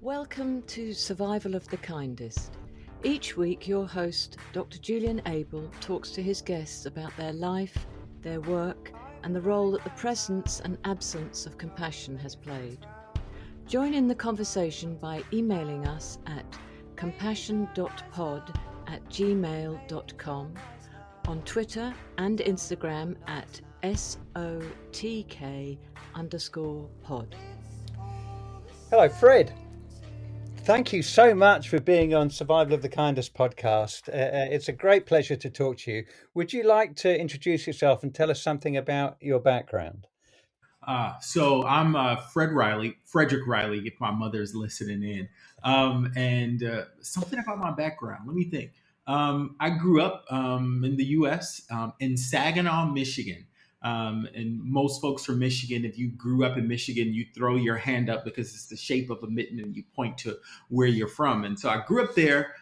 Welcome to Survival of the Kindest. Each week, your host, Dr. Julian Abel, talks to his guests about their life, their work, and the role that the presence and absence of compassion has played. Join in the conversation by emailing us at compassion.pod@gmail.com, on Twitter and Instagram at SOTK_pod. Hello, Fred. Thank you so much for being on Survival of the Kindest podcast. It's a great pleasure to talk to you. Would you like to introduce yourself and tell us something about your background? So I'm Frederick Riley, if my mother's listening in. And something about my background. Let me think. I grew up in the U.S. In Saginaw, Michigan. And most folks from Michigan, if you grew up in Michigan, you throw your hand up because it's the shape of a mitten and you point to where you're from. And so I grew up there,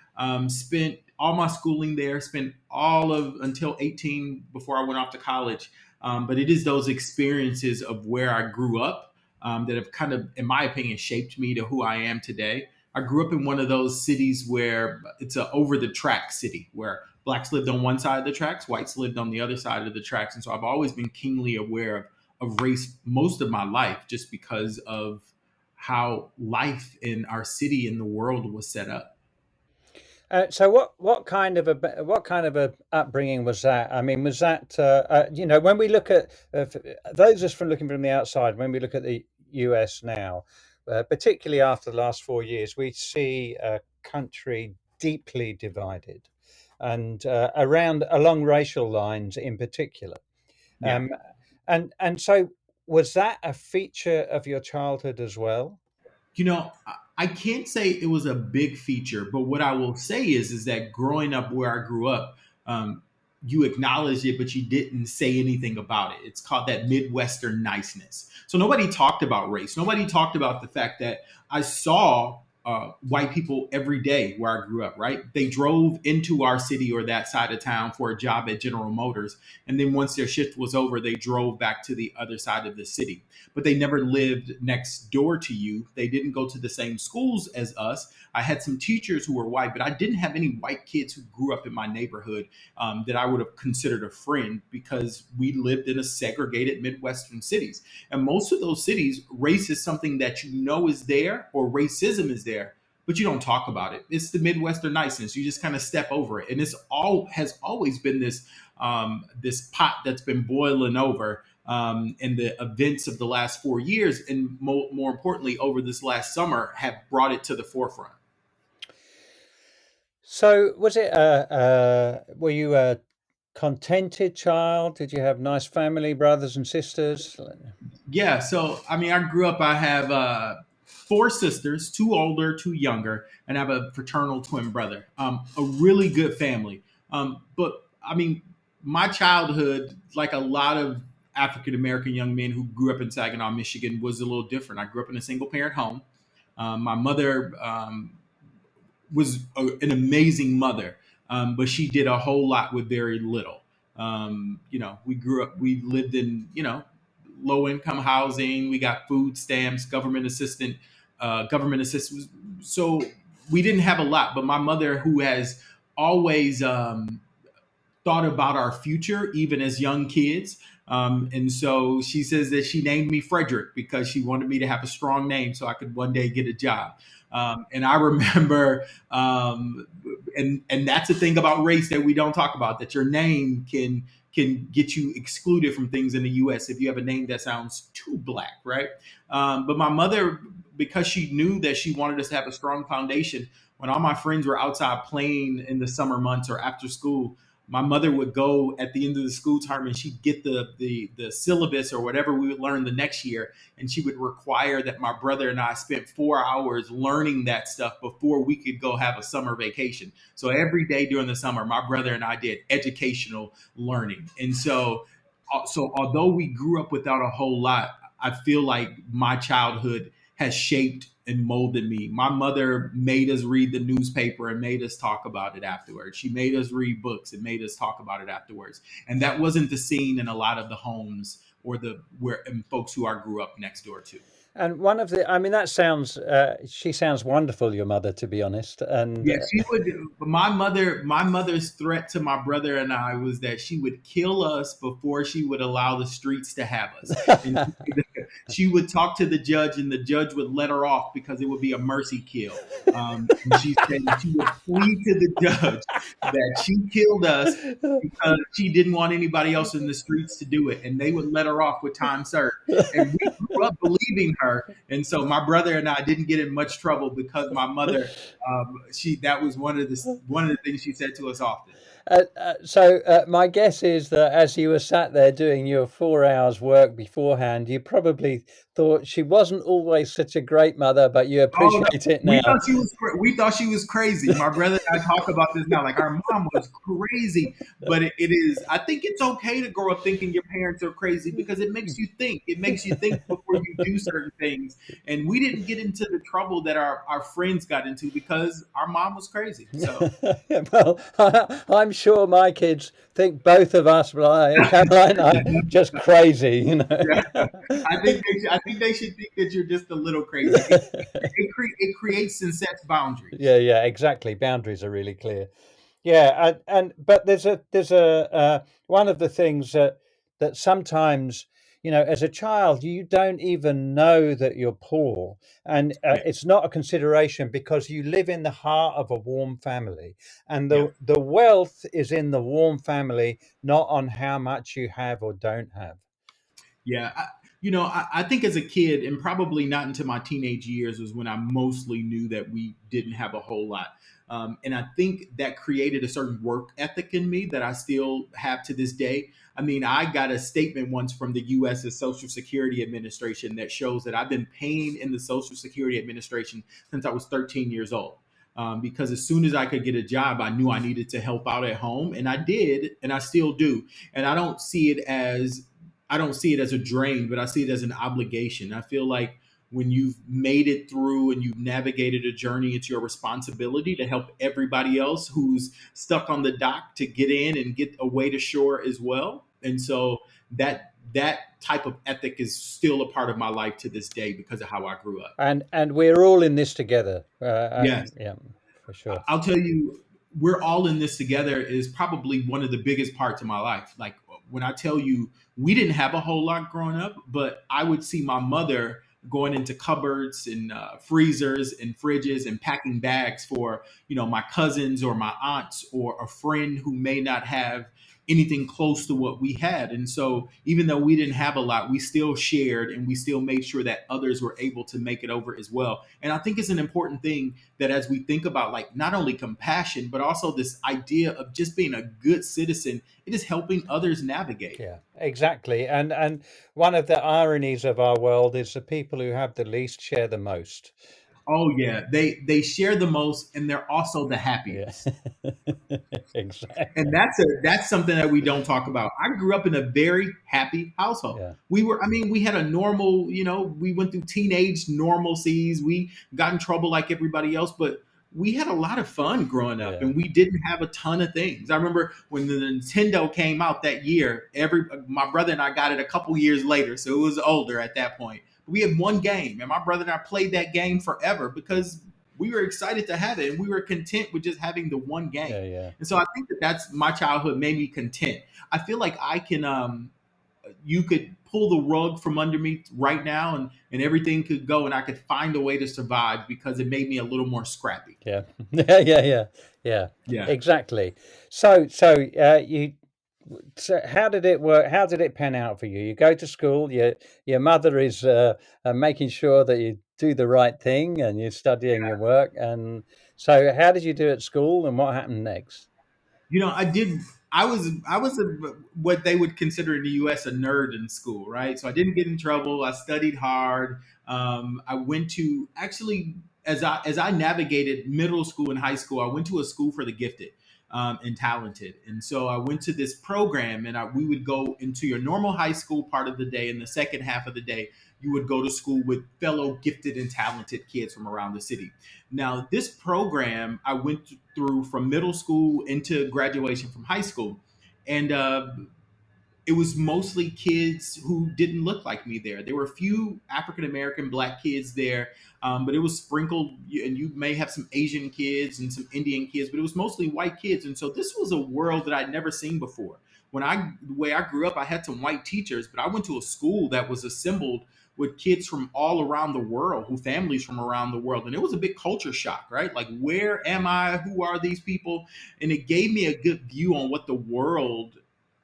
spent all my schooling there, spent all of until 18 before I went off to college. But it is those experiences of where I grew up that have kind of, in my opinion, shaped me to who I am today. I grew up in one of those cities where it's a over the track city where blacks lived on one side of the tracks, whites lived on the other side of the tracks. And so I've always been keenly aware of race most of my life just because of how life in our city and the world was set up. So, what kind of a upbringing was that? I mean, was that when we look at those of us from looking from the outside, when we look at the US now, particularly after the last 4 years, we see a country deeply divided, and along racial lines in particular. Yeah. And so, was that a feature of your childhood as well? I can't say it was a big feature, but what I will say is that growing up where I grew up, you acknowledged it, but you didn't say anything about it. It's called that Midwestern niceness. So nobody talked about race. Nobody talked about the fact that I saw white people every day where I grew up, right? They drove into our city or that side of town for a job at General Motors. And then once their shift was over, they drove back to the other side of the city. But they never lived next door to you. They didn't go to the same schools as us. I had some teachers who were white, but I didn't have any white kids who grew up in my neighborhood that I would have considered a friend because we lived in a segregated Midwestern cities. And most of those cities, race is something that you know is there or racism is there, but you don't talk about it. It's the Midwestern niceness. You just kind of step over it. And it's all has always been this pot that's been boiling over and the events of the last 4 years, and more importantly, over this last summer, have brought it to the forefront. So, were you a contented child? Did you have nice family, brothers and sisters? Yeah, so I mean, I grew up. I have four sisters, two older, two younger, and I have a fraternal twin brother. A really good family. But I mean, my childhood, like a lot of African American young men who grew up in Saginaw, Michigan, was a little different. I grew up in a single parent home. My mother was an amazing mother, but she did a whole lot with very little. We lived in, low income housing. We got food stamps, government assistance. So we didn't have a lot, but my mother, who has always thought about our future, even as young kids. And so she says that she named me Frederick because she wanted me to have a strong name so I could one day get a job. And I remember, and that's the thing about race that we don't talk about, that your name can get you excluded from things in the U.S. if you have a name that sounds too black, right? But my mother, because she knew that she wanted us to have a strong foundation, when all my friends were outside playing in the summer months or after school, my mother would go at the end of the school term and she'd get the syllabus or whatever we would learn the next year, and she would require that my brother and I spent 4 hours learning that stuff before we could go have a summer vacation. So every day during the summer, my brother and I did educational learning. And so although we grew up without a whole lot, I feel like my childhood has shaped and molded me. My mother made us read the newspaper and made us talk about it afterwards. She made us read books and made us talk about it afterwards. And that wasn't the scene in a lot of the homes or and folks who I grew up next door to. And one of the, I mean, that sounds, she sounds wonderful, your mother, to be honest. And Yeah, she would. My mother's threat to my brother and I was that she would kill us before she would allow the streets to have us. And she would talk to the judge, and the judge would let her off because it would be a mercy kill. And she said she would plead to the judge that she killed us because she didn't want anybody else in the streets to do it, and they would let her off with time served. And we grew up believing her, and so my brother and I didn't get in much trouble because my mother, she that was one of the things she said to us often. so my guess is that as you were sat there doing your 4 hours work beforehand, you probably thought she wasn't always such a great mother, but you Oh no, appreciate it now. we thought she was crazy. My brother and I talk about this now. Like our mom was crazy, but it is. I think it's okay to grow up thinking your parents are crazy because it makes you think. It makes you think before you do certain things. And we didn't get into the trouble that our friends got into because our mom was crazy. So Well, I'm sure my kids think both of us, Caroline, are just crazy, you yeah, know. I think they should think that you're just a little crazy. It creates and sets boundaries. Yeah, yeah, exactly. Boundaries are really clear. Yeah, and but there's a one of the things that sometimes, as a child you don't even know that you're poor, and Yeah, it's not a consideration because you live in the heart of a warm family, and yeah. the wealth is in the warm family, not on how much you have or don't have. Yeah, I think as a kid, and probably not into my teenage years, was when I mostly knew that we didn't have a whole lot. And I think that created a certain work ethic in me that I still have to this day. I mean, I got a statement once from the U.S.'s Social Security Administration that shows that I've been paying in the Social Security Administration since I was 13 years old. Because as soon as I could get a job, I knew I needed to help out at home, and I did, and I still do. And I don't see it as a drain, but I see it as an obligation. I feel like when you've made it through and you've navigated a journey, it's your responsibility to help everybody else who's stuck on the dock to get in and get away to shore as well. And so that type of ethic is still a part of my life to this day because of how I grew up. And we're all in this together. Yes. Yeah, for sure. I'll tell you, we're all in this together is probably one of the biggest parts of my life. Like when I tell you, we didn't have a whole lot growing up, but I would see my mother going into cupboards and freezers and fridges and packing bags for my cousins or my aunts or a friend who may not have anything close to what we had. And so even though we didn't have a lot, we still shared and we still made sure that others were able to make it over as well. And I think it's an important thing that as we think about like not only compassion, but also this idea of just being a good citizen, it is helping others navigate. Yeah, exactly. And one of the ironies of our world is the people who have the least share the most. Oh yeah, they share the most and they're also the Yeah. happiest. And Exactly. that's something that we don't talk about. I grew up in a very happy household. Yeah. We had a normal, we went through teenage normalcies. We got in trouble like everybody else, but we had a lot of fun growing up Yeah. and we didn't have a ton of things. I remember when the Nintendo came out that year, every my brother and I got it a couple years later, so it was older at that point. We had one game and my brother and I played that game forever because we were excited to have it and we were content with just having the one game. Yeah. Yeah. And so I think that that's my childhood made me content. I feel like I can you could pull the rug from under me right now and everything could go and I could find a way to survive because it made me a little more scrappy. Yeah. Yeah. Yeah. Yeah. Yeah. Yeah. Exactly. So so how did it work? How did it pan out for you? You go to school. Your mother is making sure that you do the right thing and you're studying your work. And so, how did you do at school, and what happened next? I did. I was what they would consider in the U.S. a nerd in school, right? So I didn't get in trouble. I studied hard. I went to actually as I navigated middle school and high school. I went to a school for the gifted and talented, and so I went to this program, and we would go into your normal high school part of the day, and the second half of the day you would go to school with fellow gifted and talented kids from around the city. Now, this program I went through from middle school into graduation from high school. And it was mostly kids who didn't look like me there. There were a few African American black kids there, but it was sprinkled, and you may have some Asian kids and some Indian kids, but it was mostly white kids. And so this was a world that I'd never seen before. The way I grew up, I had some white teachers, but I went to a school that was assembled with kids from all around the world, who families from around the world. And it was a big culture shock, right? Like, where am I? Who are these people? And it gave me a good view on what the world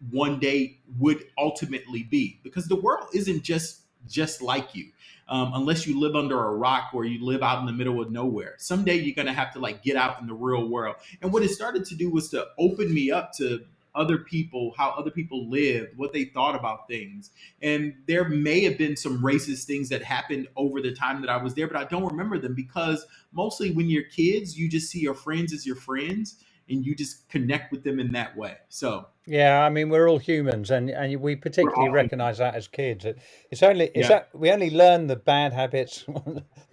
one day would ultimately be, because the world isn't just like you, unless you live under a rock or you live out in the middle of nowhere. Someday you're going to have to like get out in the real world. And what it started to do was to open me up to other people, how other people lived, what they thought about things. And there may have been some racist things that happened over the time that I was there, but I don't remember them, because mostly when you're kids, you just see your friends as your friends, and you just connect with them in that way. So Yeah, I mean, we're all humans, and we we're particularly all, recognize that as kids. It's yeah, that we only learn the bad habits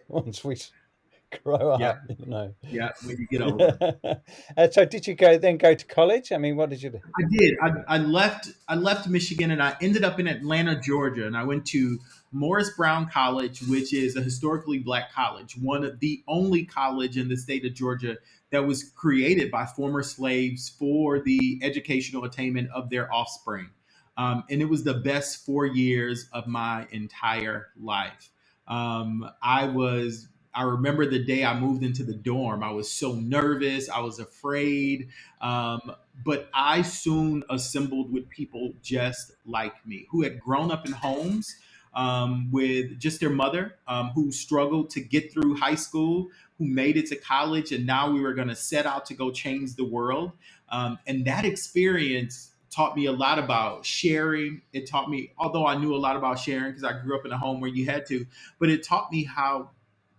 once we grow yeah, up, you know. yeah. When you get older. Yeah. So did you go to college? I mean, what did you do? I did. I left Michigan and I ended up in Atlanta, Georgia, and I went to Morris Brown College, which is a historically black college, one of the only college in the state of Georgia that was created by former slaves for the educational attainment of their offspring. And it was the best 4 years of my entire life. I remember the day I moved into the dorm. I was so nervous. I was afraid. But I soon assembled with people just like me, who had grown up in homes with just their mother, who struggled to get through high school, who made it to college, and now we were going to set out to go change the world. And that experience taught me a lot about sharing. It taught me, although I knew a lot about sharing because I grew up in a home where you had to, but it taught me how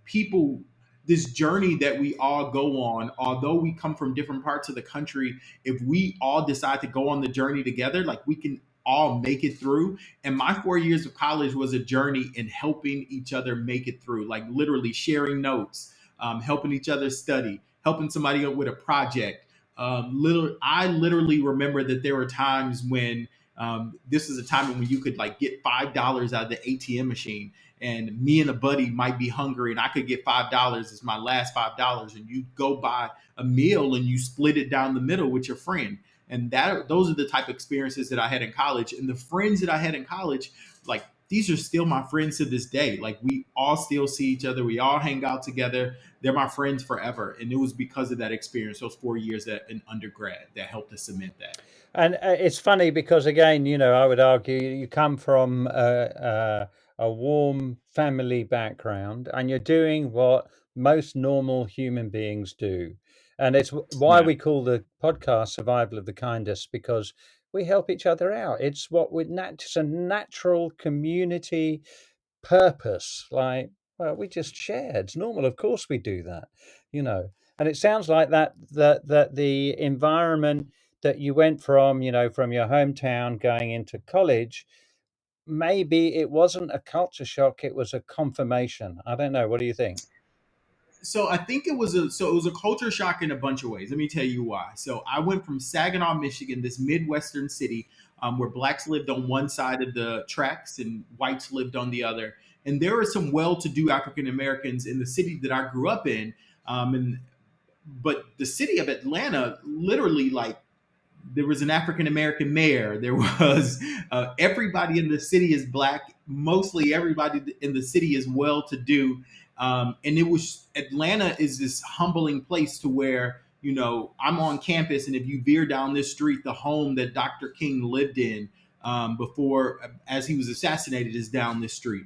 people, this journey that we all go on, although we come from different parts of the country, if we all decide to go on the journey together, like, we can all make it through. And my 4 years of college was a journey in helping each other make it through, like literally sharing notes, helping each other study, helping somebody up with a project. I literally remember that there were times when this is a time when you could like get $5 out of the ATM machine, and me and a buddy might be hungry, and I could get $5 as my last $5, and you go buy a meal and you split it down the middle with your friend. And those are the type of experiences that I had in college, and the friends that I had in college, like, these are still my friends to this day. Like, we all still see each other, we all hang out together. They're my friends forever, and it was because of that experience, those 4 years in undergrad, that helped to cement that. And it's funny because, again, I would argue you come from a warm family background, and you're doing what most normal human beings do. And it's why Yeah. we call the podcast "Survival of the Kindest," because we help each other out. It's what it's a natural community purpose. Like, well, we just share. It's normal. Of course, we do that. You know. And it sounds like that the environment that you went from, from your hometown going into college, maybe it wasn't a culture shock, it was a confirmation. I don't know. What do you think? So I think it was a culture shock in a bunch of ways. Let me tell you why. So I went from Saginaw, Michigan, this midwestern city, where blacks lived on one side of the tracks and whites lived on the other. And there are some well-to-do African Americans in the city that I grew up in, and but the city of Atlanta, literally, like, there was an African American mayor. There was everybody in the city is black. Mostly everybody in the city is well to do. And it was, Atlanta is this humbling place to where, I'm on campus, and if you veer down this street, the home that Dr. King lived in before, as he was assassinated, is down this street.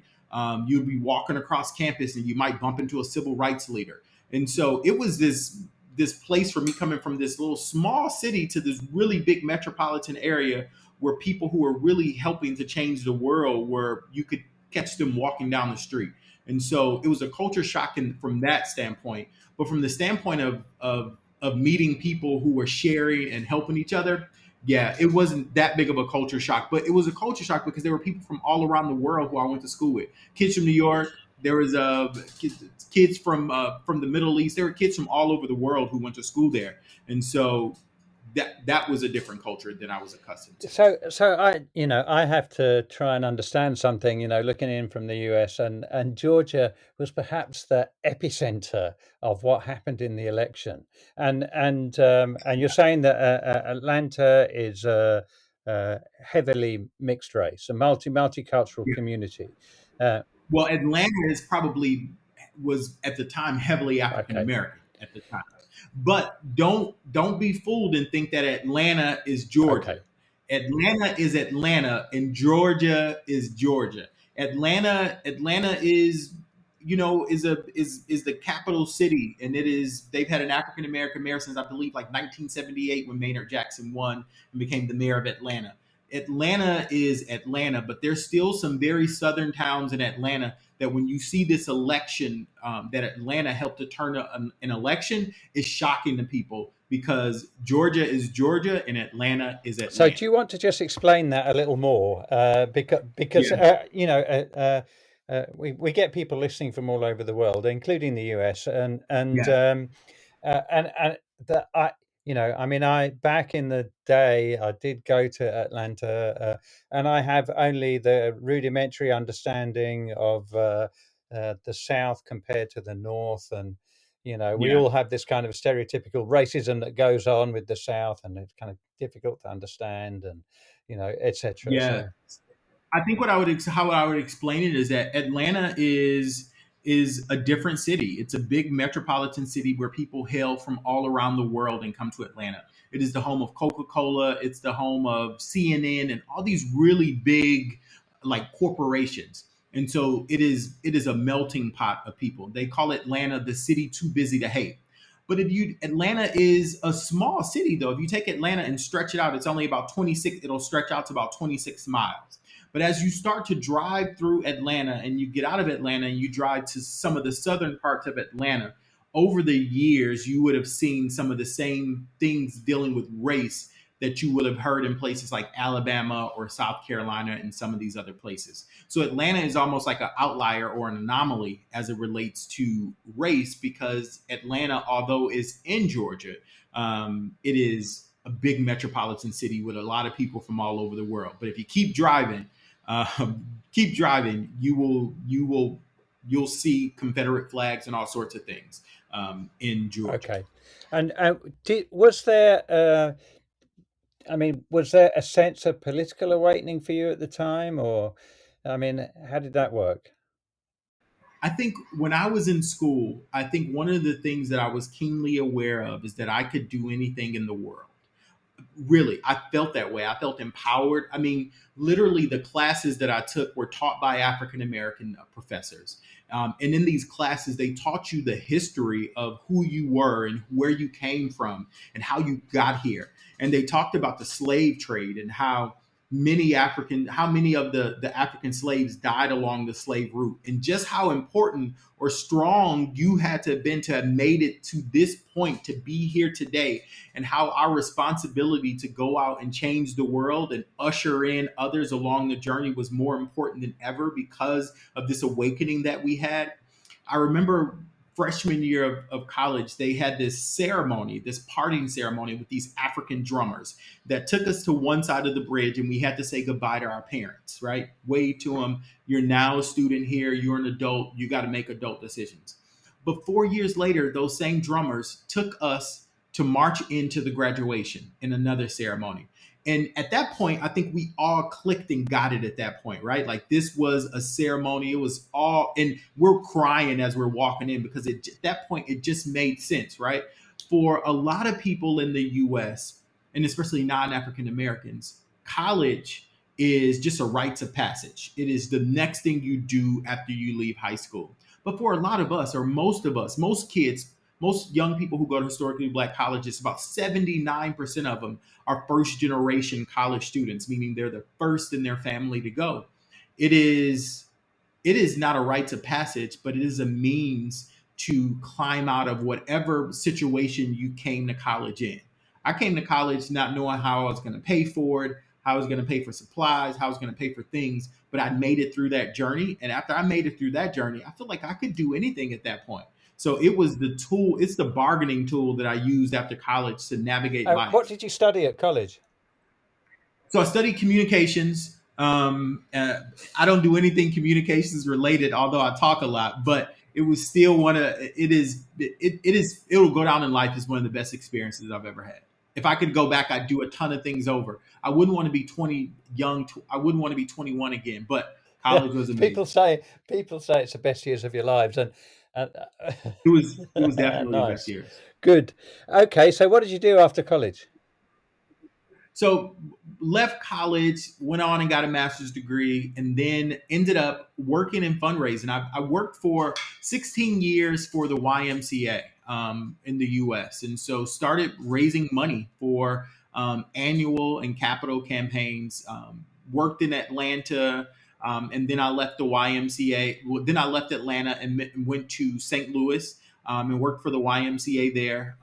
You'd be walking across campus and you might bump into a civil rights leader. And so it was this place for me, coming from this little small city to this really big metropolitan area, where people who are really helping to change the world, where you could catch them walking down the street. And so it was a culture shock from that standpoint. But from the standpoint of meeting people who were sharing and helping each other, yeah, it wasn't that big of a culture shock. But it was a culture shock because there were people from all around the world who I went to school with. Kids from New York. There was kids from the Middle East. There were kids from all over the world who went to school there, and so that was a different culture than I was accustomed to. So I have to try and understand something, looking in from the US, and Georgia was perhaps the epicenter of what happened in the election. And you're saying that Atlanta is a heavily mixed race, a multicultural Yeah. community. Uh, Well, Atlanta is probably was at the time heavily African okay, American at the time. But don't be fooled and think that Atlanta is Georgia. okay, Atlanta is Atlanta and Georgia is Georgia. Atlanta is is the capital city, and they've had an African American mayor since I believe like 1978 when Maynard Jackson won and became the mayor of Atlanta. Atlanta is Atlanta, but there's still some very southern towns in Atlanta that when you see this election, that Atlanta helped to turn an election, is shocking to people because Georgia is Georgia and Atlanta is so Atlanta. do you want to just explain that a little more? Because Yeah, we get people listening from all over the world, including the US, yeah, and that I mean, I back in the day, I did go to Atlanta, and I have only the rudimentary understanding of the South compared to the North, and we yeah, all have this kind of stereotypical racism that goes on with the South, and it's kind of difficult to understand, and etc. yeah. So I think how I would explain it is that Atlanta is a different city. It's a big metropolitan city where people hail from all around the world and come to Atlanta. It is the home of Coca-Cola. It's the home of CNN and all these really big like corporations. And so it is a melting pot of people. They call Atlanta the city too busy to hate. But if you Atlanta is a small city though. If you take Atlanta and stretch it out, it's only about 26, it'll stretch out to about 26 miles. But as you start to drive through Atlanta and you get out of Atlanta and you drive to some of the southern parts of Atlanta, over the years, you would have seen some of the same things dealing with race that you would have heard in places like Alabama or South Carolina and some of these other places. So Atlanta is almost like an outlier or an anomaly as it relates to race because Atlanta, although is in Georgia, it is a big metropolitan city with a lot of people from all over the world. But if you keep driving, you'll see Confederate flags and all sorts of things in Georgia. okay, and was there? I mean, was there a sense of political awakening for you at the time, or I mean, how did that work? I think when I was in school, I think one of the things that I was keenly aware of is that I could do anything in the world. Really, I felt that way. I felt empowered. I mean, literally, the classes that I took were taught by African American professors. And in these classes, they taught you the history of who you were and where you came from and how you got here. And they talked about the slave trade and how many of the African slaves died along the slave route, and just how important or strong you had to have been to have made it to this point to be here today, and how our responsibility to go out and change the world and usher in others along the journey was more important than ever because of this awakening that we had. I remember freshman year of college, they had this ceremony, this parting ceremony with these African drummers that took us to one side of the bridge and we had to say goodbye to our parents, right? Wave to them. You're now a student here. You're an adult. You got to make adult decisions. But 4 years later, those same drummers took us to march into the graduation in another ceremony. And at that point, I think we all clicked and got it at that point, right? Like this was a ceremony. It was all, and we're crying as we're walking in because at that point, it just made sense, right? For a lot of people in the US, and especially non African Americans, college is just a rites of passage. It is the next thing you do after you leave high school. But for a lot of us, or most of us, most kids, most young people who go to historically black colleges, about 79% of them are first generation college students, meaning they're the first in their family to go. It is it is not a rite of passage, but it is a means to climb out of whatever situation you came to college in. I came to college not knowing how I was going to pay for it, how I was going to pay for supplies, how I was going to pay for things, but I made it through that journey. And after I made it through that journey, I feel like I could do anything at that point. So it was the tool, it's the bargaining tool that I used after college to navigate What life. did you study at college? So I studied communications. I don't do anything communications related, although I talk a lot. But it was still one of it'll go down in life as one of the best experiences I've ever had. If I could go back, I'd do a ton of things over. I wouldn't want to be 20 young. I wouldn't want to be 21 again. But college was people amazing. say people say it's the best years of your lives, and It was definitely the best nice, years. good. Okay, so what did you do after college? So left college, went on and got a master's degree, and then ended up working in fundraising. I worked for 16 years for the YMCA in the U.S. And so started raising money for annual and capital campaigns. Worked in Atlanta, and then I left the YMCA. Well, then I left Atlanta and went to St. Louis, and worked for the YMCA there.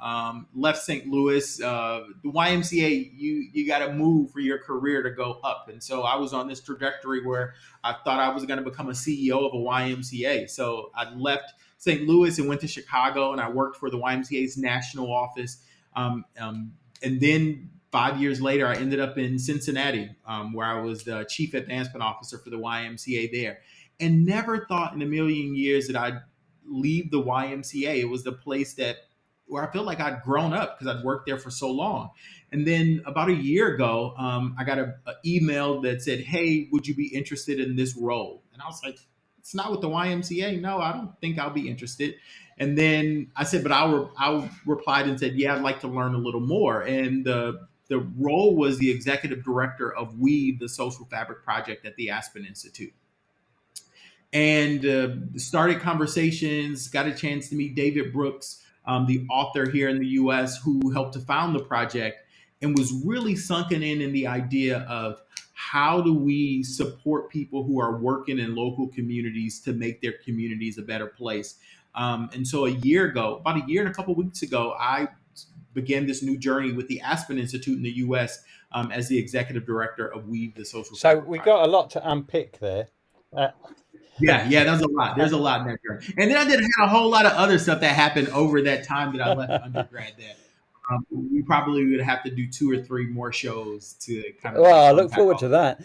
Left St. Louis. The YMCA, you got to move for your career to go up, and so I was on this trajectory where I thought I was going to become a CEO of a YMCA. So I left St. Louis and went to Chicago, and I worked for the YMCA's national office. And then 5 years later, I ended up in Cincinnati, where I was the chief advancement officer for the YMCA there, and never thought in a million years that I'd leave the YMCA. It was the place where I felt like I'd grown up because I'd worked there for so long. And then about a year ago, I got an email that said, "Hey, would you be interested in this role?" And I was like, "It's not with the YMCA. No, I don't think I'll be interested." And then I said, "But I replied and said, yeah, I'd like to learn a little more." And the role was the executive director of Weave, the Social Fabric Project at the Aspen Institute, and started conversations, got a chance to meet David Brooks, the author here in the US who helped to found the project, and was really sunken in the idea of how do we support people who are working in local communities to make their communities a better place. And so about a year and a couple of weeks ago, I began this new journey with the Aspen Institute in the US, as the executive director of Weave, the Social So Fabric we got Project. a lot to unpick there. Uh, Yeah, there's a lot. There's a lot in that journey. And then I did had a whole lot of other stuff that happened over that time that I left undergrad that we probably would have to do 2 or 3 more shows to kind of like well, I look unpack forward all to of that.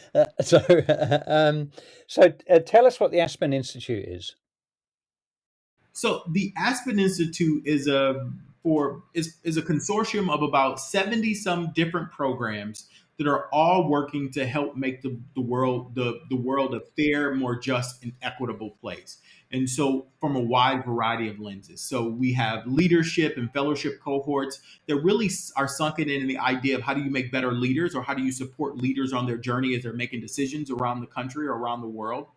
that. Tell us what the Aspen Institute is. So the Aspen Institute is a consortium of about 70 some different programs that are all working to help make the world a fair, more just, and equitable place. And so from a wide variety of lenses. So we have leadership and fellowship cohorts that really are sunken in the idea of how do you make better leaders, or how do you support leaders on their journey as they're making decisions around the country or around the world.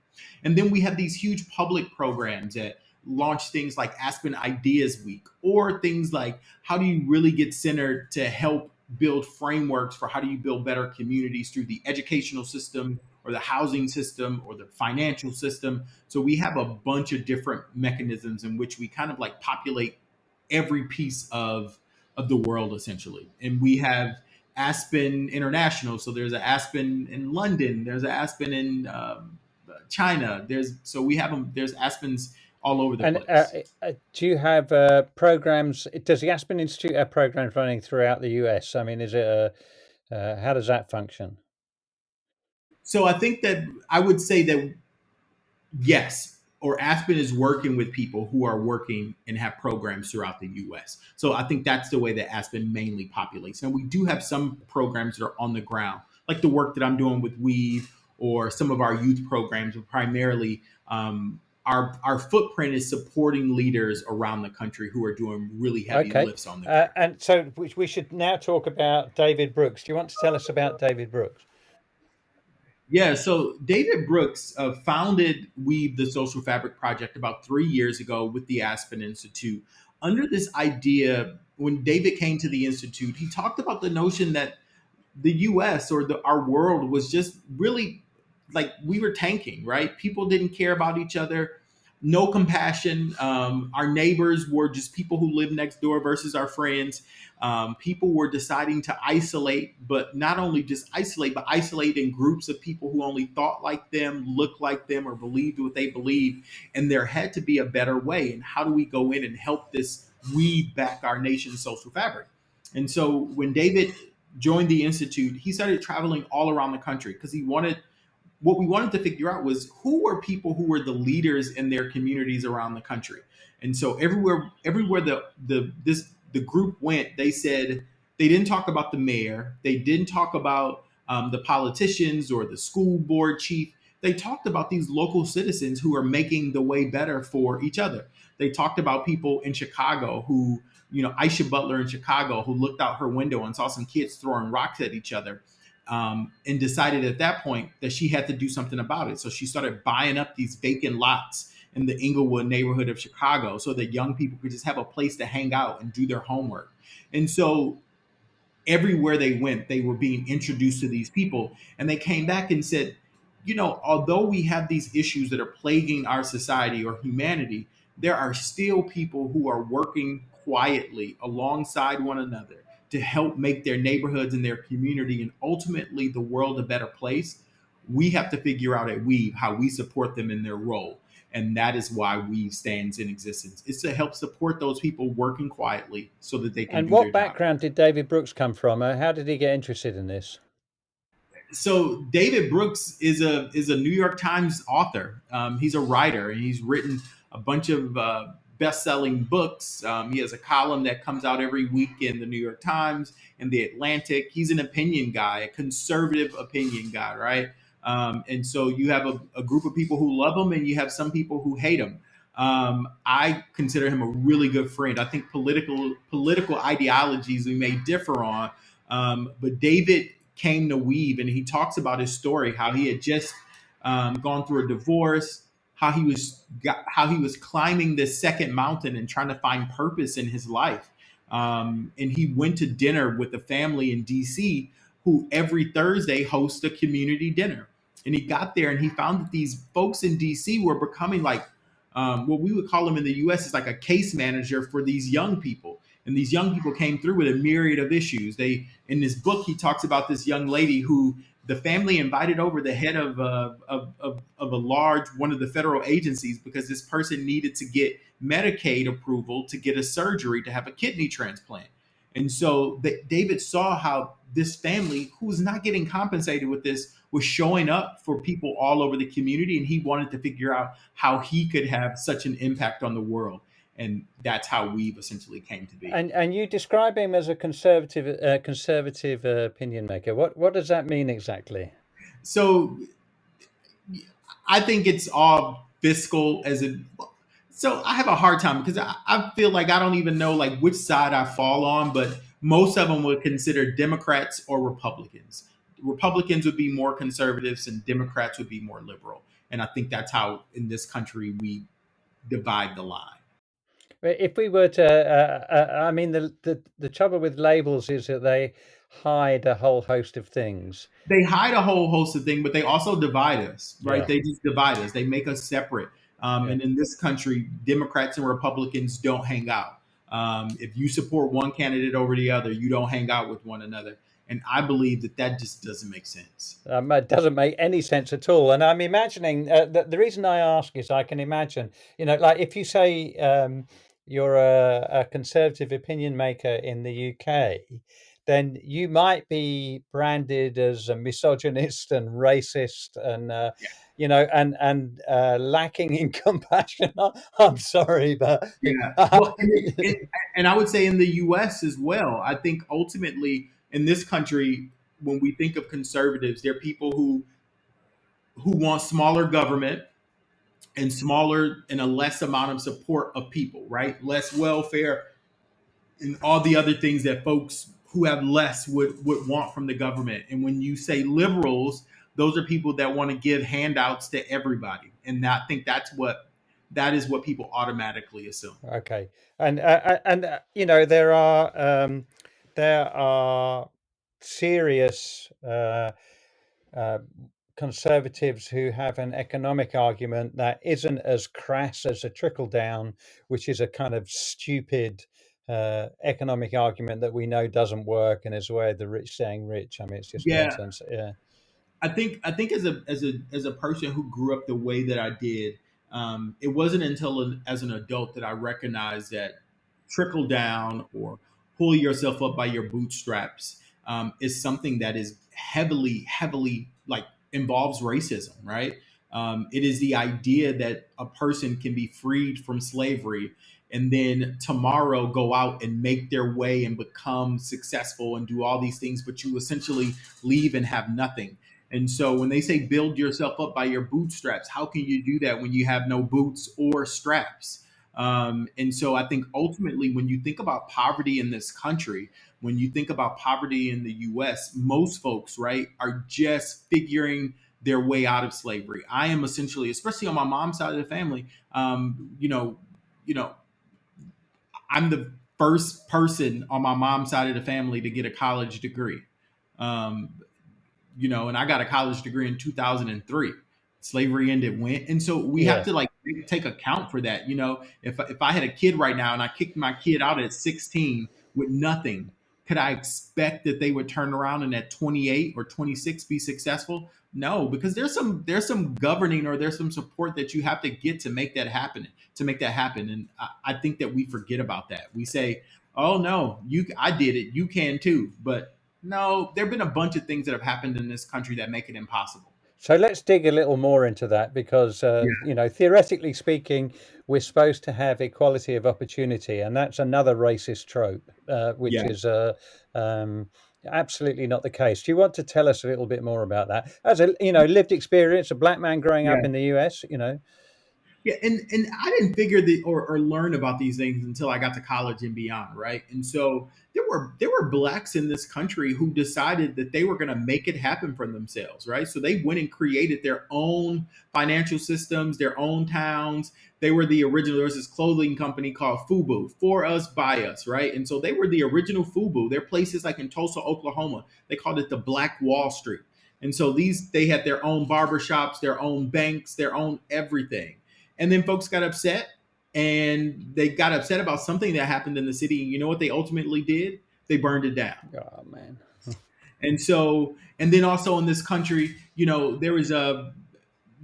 And then we have these huge public programs that launch things like Aspen Ideas Week, or things like how do you really get centered to help build frameworks for how do you build better communities through the educational system or the housing system or the financial system. So we have a bunch of different mechanisms in which we kind of like populate every piece of the world essentially. And we have Aspen International. So there's an Aspen in London. There's an Aspen in China. We have them. There's Aspens all over the And place. do you have programs? Does the Aspen Institute have programs running throughout the US? I mean, is it how does that function? So I think that I would say that yes, or Aspen is working with people who are working and have programs throughout the US. So I think that's the way that Aspen mainly populates. And we do have some programs that are on the ground, like the work that I'm doing with Weave or some of our youth programs, but primarily our footprint is supporting leaders around the country who are doing really heavy Okay, lifts on the ground. and so we should now talk about David Brooks. Do you want to tell us about David Brooks? Yeah, so David Brooks founded Weave, the Social Fabric Project, about 3 years ago with the Aspen Institute. Under this idea, when David came to the Institute, he talked about the notion that the US or our world was just really like we were tanking, right? People didn't care about each other. no compassion. Our neighbors were just people who lived next door versus our friends. People were deciding to isolate, but not only just isolate, but isolate in groups of people who only thought like them, looked like them, or believed what they believed. And there had to be a better way. And how do we go in and help this weave back our nation's social fabric? And so when David joined the Institute, he started traveling all around the country because he wanted what we wanted to figure out was who were people who were the leaders in their communities around the country. And so everywhere the group went, they said they didn't talk about the mayor, they didn't talk about the politicians or the school board chief. They talked about these local citizens who are making the way better for each other. They talked about people in Chicago who, Aisha Butler in Chicago, who looked out her window and saw some kids throwing rocks at each other, and decided at that point that she had to do something about it. So she started buying up these vacant lots in the Inglewood neighborhood of Chicago so that young people could just have a place to hang out and do their homework. And so everywhere they went, they were being introduced to these people. And they came back and said, although we have these issues that are plaguing our society or humanity, there are still people who are working quietly alongside one another to help make their neighborhoods and their community and ultimately the world a better place. We have to figure out at Weave how we support them in their role. And that is why Weave stands in existence. It's to help support those people working quietly so that they can And do their what job. background did David Brooks come from? How did he get interested in this? So David Brooks is a New York Times author. He's a writer, and he's written a bunch of best-selling books. He has a column that comes out every week in the New York Times and the Atlantic. He's an opinion guy, a conservative opinion guy, right? And so you have a group of people who love him, and you have some people who hate him. I consider him a really good friend. I think political ideologies we may differ on, but David came to Weave, and he talks about his story, how he had just gone through a divorce, how he was climbing this second mountain and trying to find purpose in his life. And he went to dinner with a family in DC who every Thursday host a community dinner. And he got there and he found that these folks in DC were becoming like what we would call them in the US is like a case manager for these young people. And these young people came through with a myriad of issues. In this book, he talks about this young lady who the family invited over the head of a large one of the federal agencies because this person needed to get Medicaid approval to get a surgery to have a kidney transplant. And so David saw how this family, who was not getting compensated with this, was showing up for people all over the community, and he wanted to figure out how he could have such an impact on the world. And that's how Weave essentially came to be. And you describe him as a conservative opinion maker. What does that mean exactly? So I think it's all fiscal as it. So I have a hard time because I feel like I don't even know like which side I fall on, but most of them would consider Democrats or Republicans. Republicans would be more conservatives and Democrats would be more liberal. And I think that's how in this country we divide the line. If we were to, I mean, the trouble with labels is that they hide a whole host of things. They hide a whole host of things, but they also divide us, right? Yeah. They just divide us. They make us separate. Yeah. And in this country, Democrats and Republicans don't hang out. If you support one candidate over the other, you don't hang out with one another. And I believe that just doesn't make sense. It doesn't make any sense at all. And I'm imagining the reason I ask is I can imagine, like if you say you're a conservative opinion maker in the UK, then you might be branded as a misogynist and racist and and lacking in compassion. I'm sorry, but Yeah. Well, and I would say in the U.S. as well. I think ultimately in this country, when we think of conservatives, they're people who want smaller government and smaller and a less amount of support of people, right? Less welfare and all the other things that folks who have less would want from the government. And when you say liberals, those are people that want to give handouts to everybody. And I think that is what people automatically assume. Okay, and there are serious uh, conservatives who have an economic argument that isn't as crass as a trickle down, which is a kind of stupid economic argument that we know doesn't work and is a way of the rich staying rich. I mean, it's just Yeah, nonsense. Yeah. I think as a person who grew up the way that I did, it wasn't until as an adult that I recognized that trickle down or pull yourself up by your bootstraps is something that is heavily like involves racism, right? It is the idea that a person can be freed from slavery and then tomorrow go out and make their way and become successful and do all these things, but you essentially leave and have nothing. And so when they say build yourself up by your bootstraps, how can you do that when you have no boots or straps? And so I think ultimately, when you think about poverty in this country, when you think about poverty in the US, most folks, right, are just figuring their way out of slavery. I am essentially, especially on my mom's side of the family, you know, I'm the first person on my mom's side of the family to get a college degree. Um, and I got a college degree in 2003. Slavery ended when, and so we have Yeah. to like take account for that. If I had a kid right now and I kicked my kid out at 16 with nothing, could I expect that they would turn around and at 28 or 26 be successful? No, because there's some governing or there's some support that you have to get to make that happen. And I think that we forget about that. We say, "Oh no, I did it. You can too," but no, there have been a bunch of things that have happened in this country that make it impossible. So let's dig a little more into that because, theoretically speaking, we're supposed to have equality of opportunity, and that's another racist trope, which Yeah. is um, absolutely not the case. Do you want to tell us a little bit more about that? As a lived experience, a black man growing up Yeah. in the US, Yeah, and I didn't figure or learn about these things until I got to college and beyond, right? And so there were blacks in this country who decided that they were going to make it happen for themselves, right? So they went and created their own financial systems, their own towns. They were the original. There was this clothing company called FUBU, for us, by us, right? And so they were the original FUBU. There are places like in Tulsa, Oklahoma. They called it the Black Wall Street. And so they had their own barbershops, their own banks, their own everything. And then folks got upset and they got upset about something that happened in the city. And you know what they ultimately did? They burned it down. oh man, And then also in this country, there was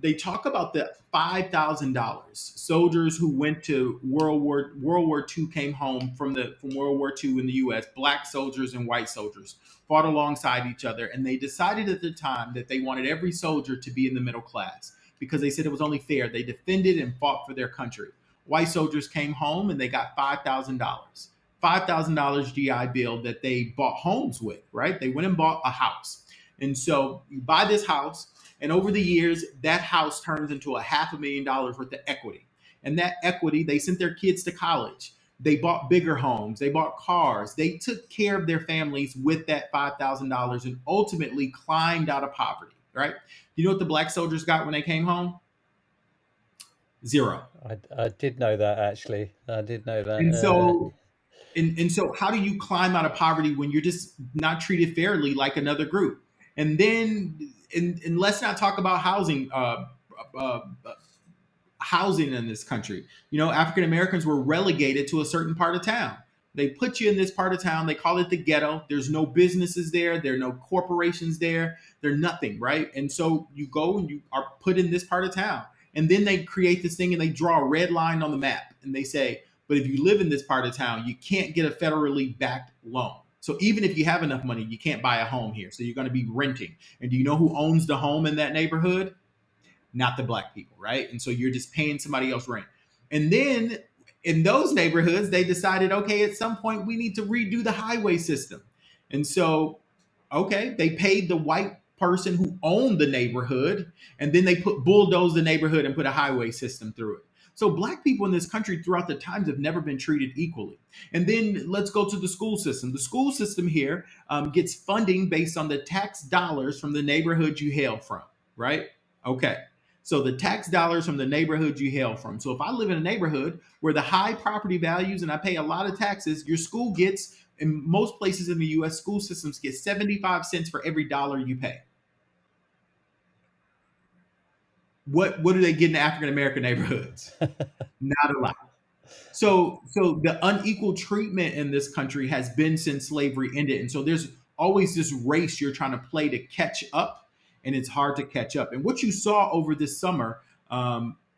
they talk about the $5,000 soldiers who went to World War II came home from World War II in the U.S. Black soldiers and white soldiers fought alongside each other, and they decided at the time that they wanted every soldier to be in the middle class because they said it was only fair. They defended and fought for their country. White soldiers came home and they got $5,000. $5,000 GI Bill that they bought homes with, right? They went and bought a house. And so you buy this house, and over the years, that house turns into $500,000 worth of equity. And that equity, they sent their kids to college. They bought bigger homes. They bought cars. They took care of their families with that $5,000 and ultimately climbed out of poverty, right? You know what the black soldiers got when they came home? Zero. I did know that actually. I did know that. And so and so how do you climb out of poverty when you're just not treated fairly like another group? And then and let's not talk about uh, housing in this country. African Americans were relegated to a certain part of town. They put you in this part of town. They call it the ghetto. There's no businesses there. There are no corporations there. They're nothing, right? And so you go and you are put in this part of town. And then they create this thing and they draw a red line on the map. And they say, but if you live in this part of town, you can't get a federally backed loan. So even if you have enough money, you can't buy a home here. So you're going to be renting. And do you know who owns the home in that neighborhood? Not the black people, right? And so you're just paying somebody else rent. And then in those neighborhoods, they decided, okay, at some point we need to redo the highway system. And so, okay, they paid the white person who owned the neighborhood, and then they bulldozed the neighborhood and put a highway system through it. So black people in this country throughout the times have never been treated equally. And then let's go to the school system. The school system here gets funding based on the tax dollars from the neighborhood you hail from, right? Okay. So the tax dollars from the neighborhood you hail from. So if I live in a neighborhood where the high property values and I pay a lot of taxes, your school gets, in most places in the US, school systems get 75 cents for every dollar you pay. what do they get in African American neighborhoods? Not a lot. So the unequal treatment in this country has been since slavery ended, and so there's always this race you're trying to play to catch up, and it's hard to catch up. And what you saw over this summer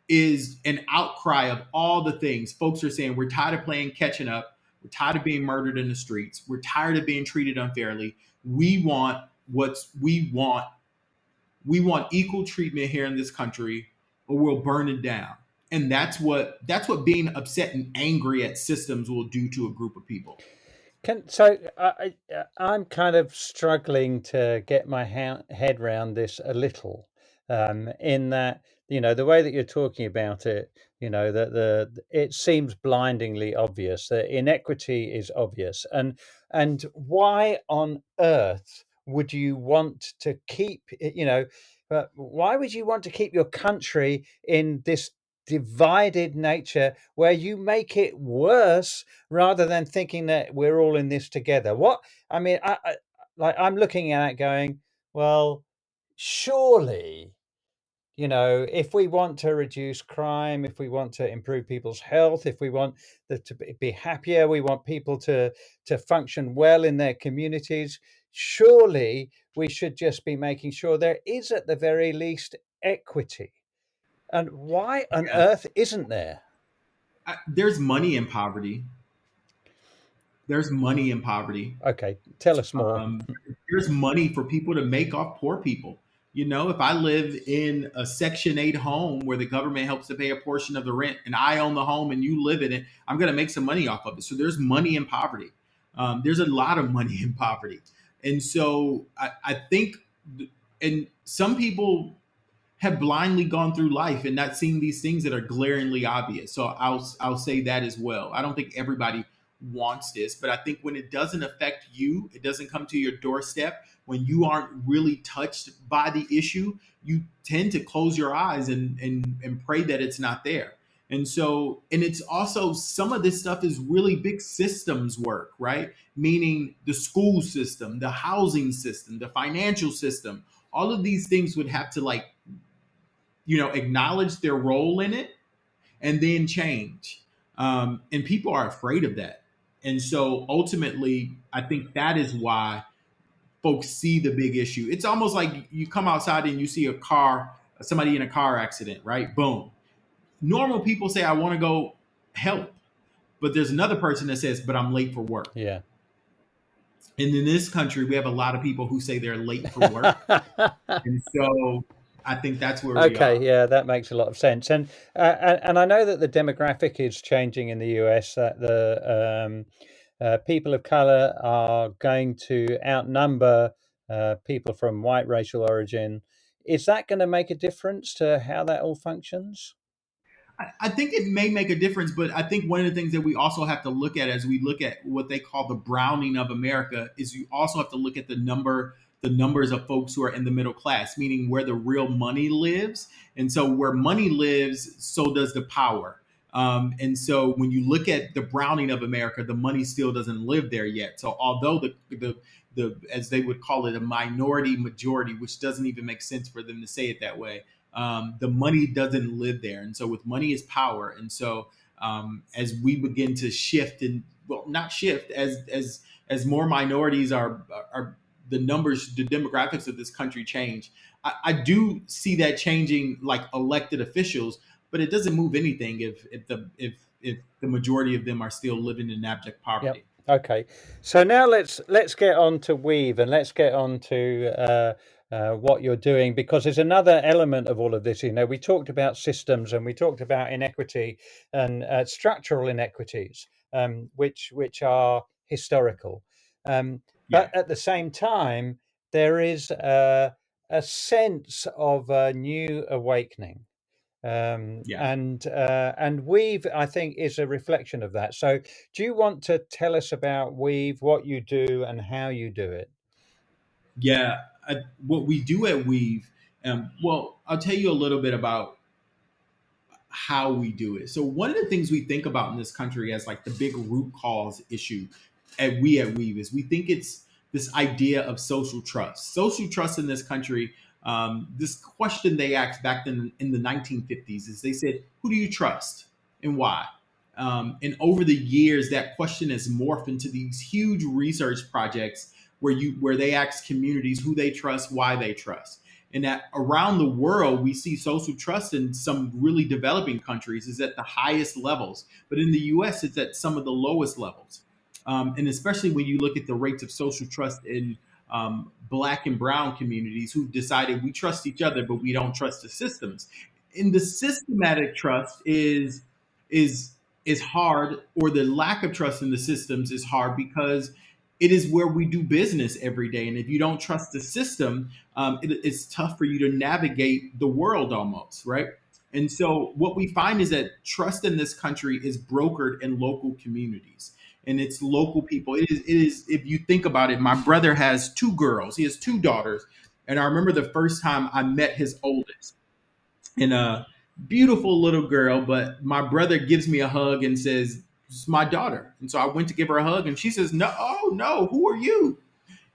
is an outcry of all the things folks are saying. We're tired of playing catching up. We're tired of being murdered in the streets. We're tired of being treated unfairly. We want what's we want. We want equal treatment here in this country, or we'll burn it down. And that's what being upset and angry at systems will do to a group of people. I'm kind of struggling to get my head around this a little, in that, the way that you're talking about it, that it seems blindingly obvious that inequity is obvious, and why on earth would you want to keep, why would you want to keep your country in this divided nature where you make it worse rather than thinking that we're all in this together? What I mean, I'm looking at it going, well, surely, if we want to reduce crime, if we want to improve people's health, if we want them to be happier, we want people to function well in their communities, surely we should just be making sure there is at the very least equity. And why on Yeah. earth isn't there? There's money in poverty. There's money in poverty. Okay, tell us more. There's money for people to make off poor people. If I live in a Section 8 home where the government helps to pay a portion of the rent and I own the home and you live in it, I'm going to make some money off of it. So there's money in poverty. There's a lot of money in poverty. And so I think, and some people have blindly gone through life and not seen these things that are glaringly obvious. So I'll say that as well. I don't think everybody wants this, but I think when it doesn't affect you, it doesn't come to your doorstep, when you aren't really touched by the issue, you tend to close your eyes and pray that it's not there. And so, and it's also, some of this stuff is really big systems work, right? Meaning the school system, the housing system, the financial system, all of these things would have to acknowledge their role in it and then change. And people are afraid of that. And so ultimately, I think that is why folks see the big issue. It's almost like you come outside and you see somebody in a car accident, right? Boom. Normal people say, I want to go help. But there's another person that says, but I'm late for work. Yeah. And in this country, we have a lot of people who say they're late for work. And so I think that's where we are. Okay, yeah, that makes a lot of sense, and I know that the demographic is changing in the US. That the people of color are going to outnumber people from white racial origin. Is that going to make a difference to how that all functions? I think it may make a difference, but I think one of the things that we also have to look at as we look at what they call the browning of America is you also have to look at the numbers of folks who are in the middle class, meaning where the real money lives. And so where money lives, so does the power. And so when you look at the browning of America, the money still doesn't live there yet. So although the as they would call it, a minority majority, which doesn't even make sense for them to say it that way, the money doesn't live there. And so with money is power. And so as we begin to shift, and well, not shift, as more minorities are the numbers, the demographics of this country change, I do see that changing, like elected officials, but it doesn't move anything if the majority of them are still living in abject poverty. Yep. Okay, so now let's get on to Weave, and let's get on to what you're doing, because there's another element of all of this. We talked about systems and we talked about inequity and structural inequities, which are historical. But at the same time, there is a sense of a new awakening. And Weave, I think, is a reflection of that. So do you want to tell us about Weave, what you do and how you do it? Yeah, what we do at Weave, well, I'll tell you a little bit about how we do it. So one of the things we think about in this country as like the big root cause issue at Weave is we think it's this idea of social trust. Social trust in this country This question they asked back in the 1950s is they said, "Who do you trust and why?" And over the years, that question has morphed into these huge research projects where they ask communities who they trust, why they trust. And that around the world, we see social trust in some really developing countries is at the highest levels, but in the U.S., it's at some of the lowest levels. And especially when you look at the rates of social trust in Black and Brown communities who've decided we trust each other, but we don't trust the systems. And the systematic trust is is hard, or the lack of trust in the systems is hard because it is where we do business every day. And if you don't trust the system, it's tough for you to navigate the world almost, right? And so what we find is that trust in this country is brokered in local communities and it's local people. It is, if you think about it, my brother has two girls, he has two daughters. And I remember the first time I met his oldest, and a beautiful little girl, but my brother gives me a hug and says, "It's my daughter." And so I went to give her a hug and she says, "No, oh no, who are you?"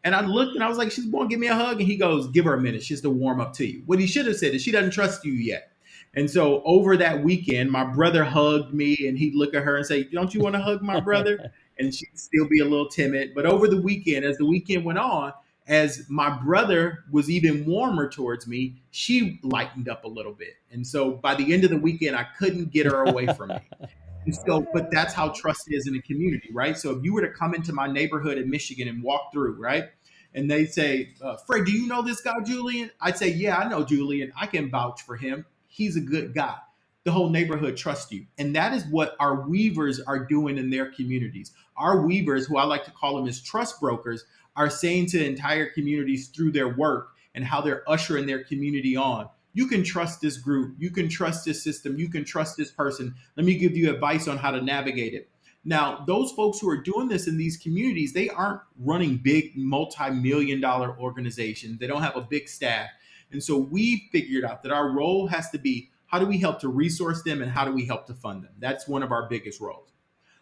And I looked and I was like, "She's going to give me a hug." And he goes, "Give her a minute. She's to warm up to you." What he should have said is, "She doesn't trust you yet." And so over that weekend, my brother hugged me and he'd look at her and say, "Don't you want to hug my brother?" And she'd still be a little timid. But over the weekend, as the weekend went on, as my brother was even warmer towards me, she lightened up a little bit. And so by the end of the weekend, I couldn't get her away from me. And so, but that's how trust is in a community, right? So if you were to come into my neighborhood in Michigan and walk through, right? And they say, "Fred, do you know this guy, Julian?" I'd say, "Yeah, I know Julian. I can vouch for him. He's a good guy." The whole neighborhood trusts you. And that is what our weavers are doing in their communities. Our weavers, who I like to call them as trust brokers, are saying to entire communities through their work and how they're ushering their community on, "You can trust this group. You can trust this system. You can trust this person. Let me give you advice on how to navigate it." Now, those folks who are doing this in these communities, they aren't running big multi-million dollar organizations. They don't have a big staff. And so we figured out that our role has to be, how do we help to resource them and how do we help to fund them? That's one of our biggest roles.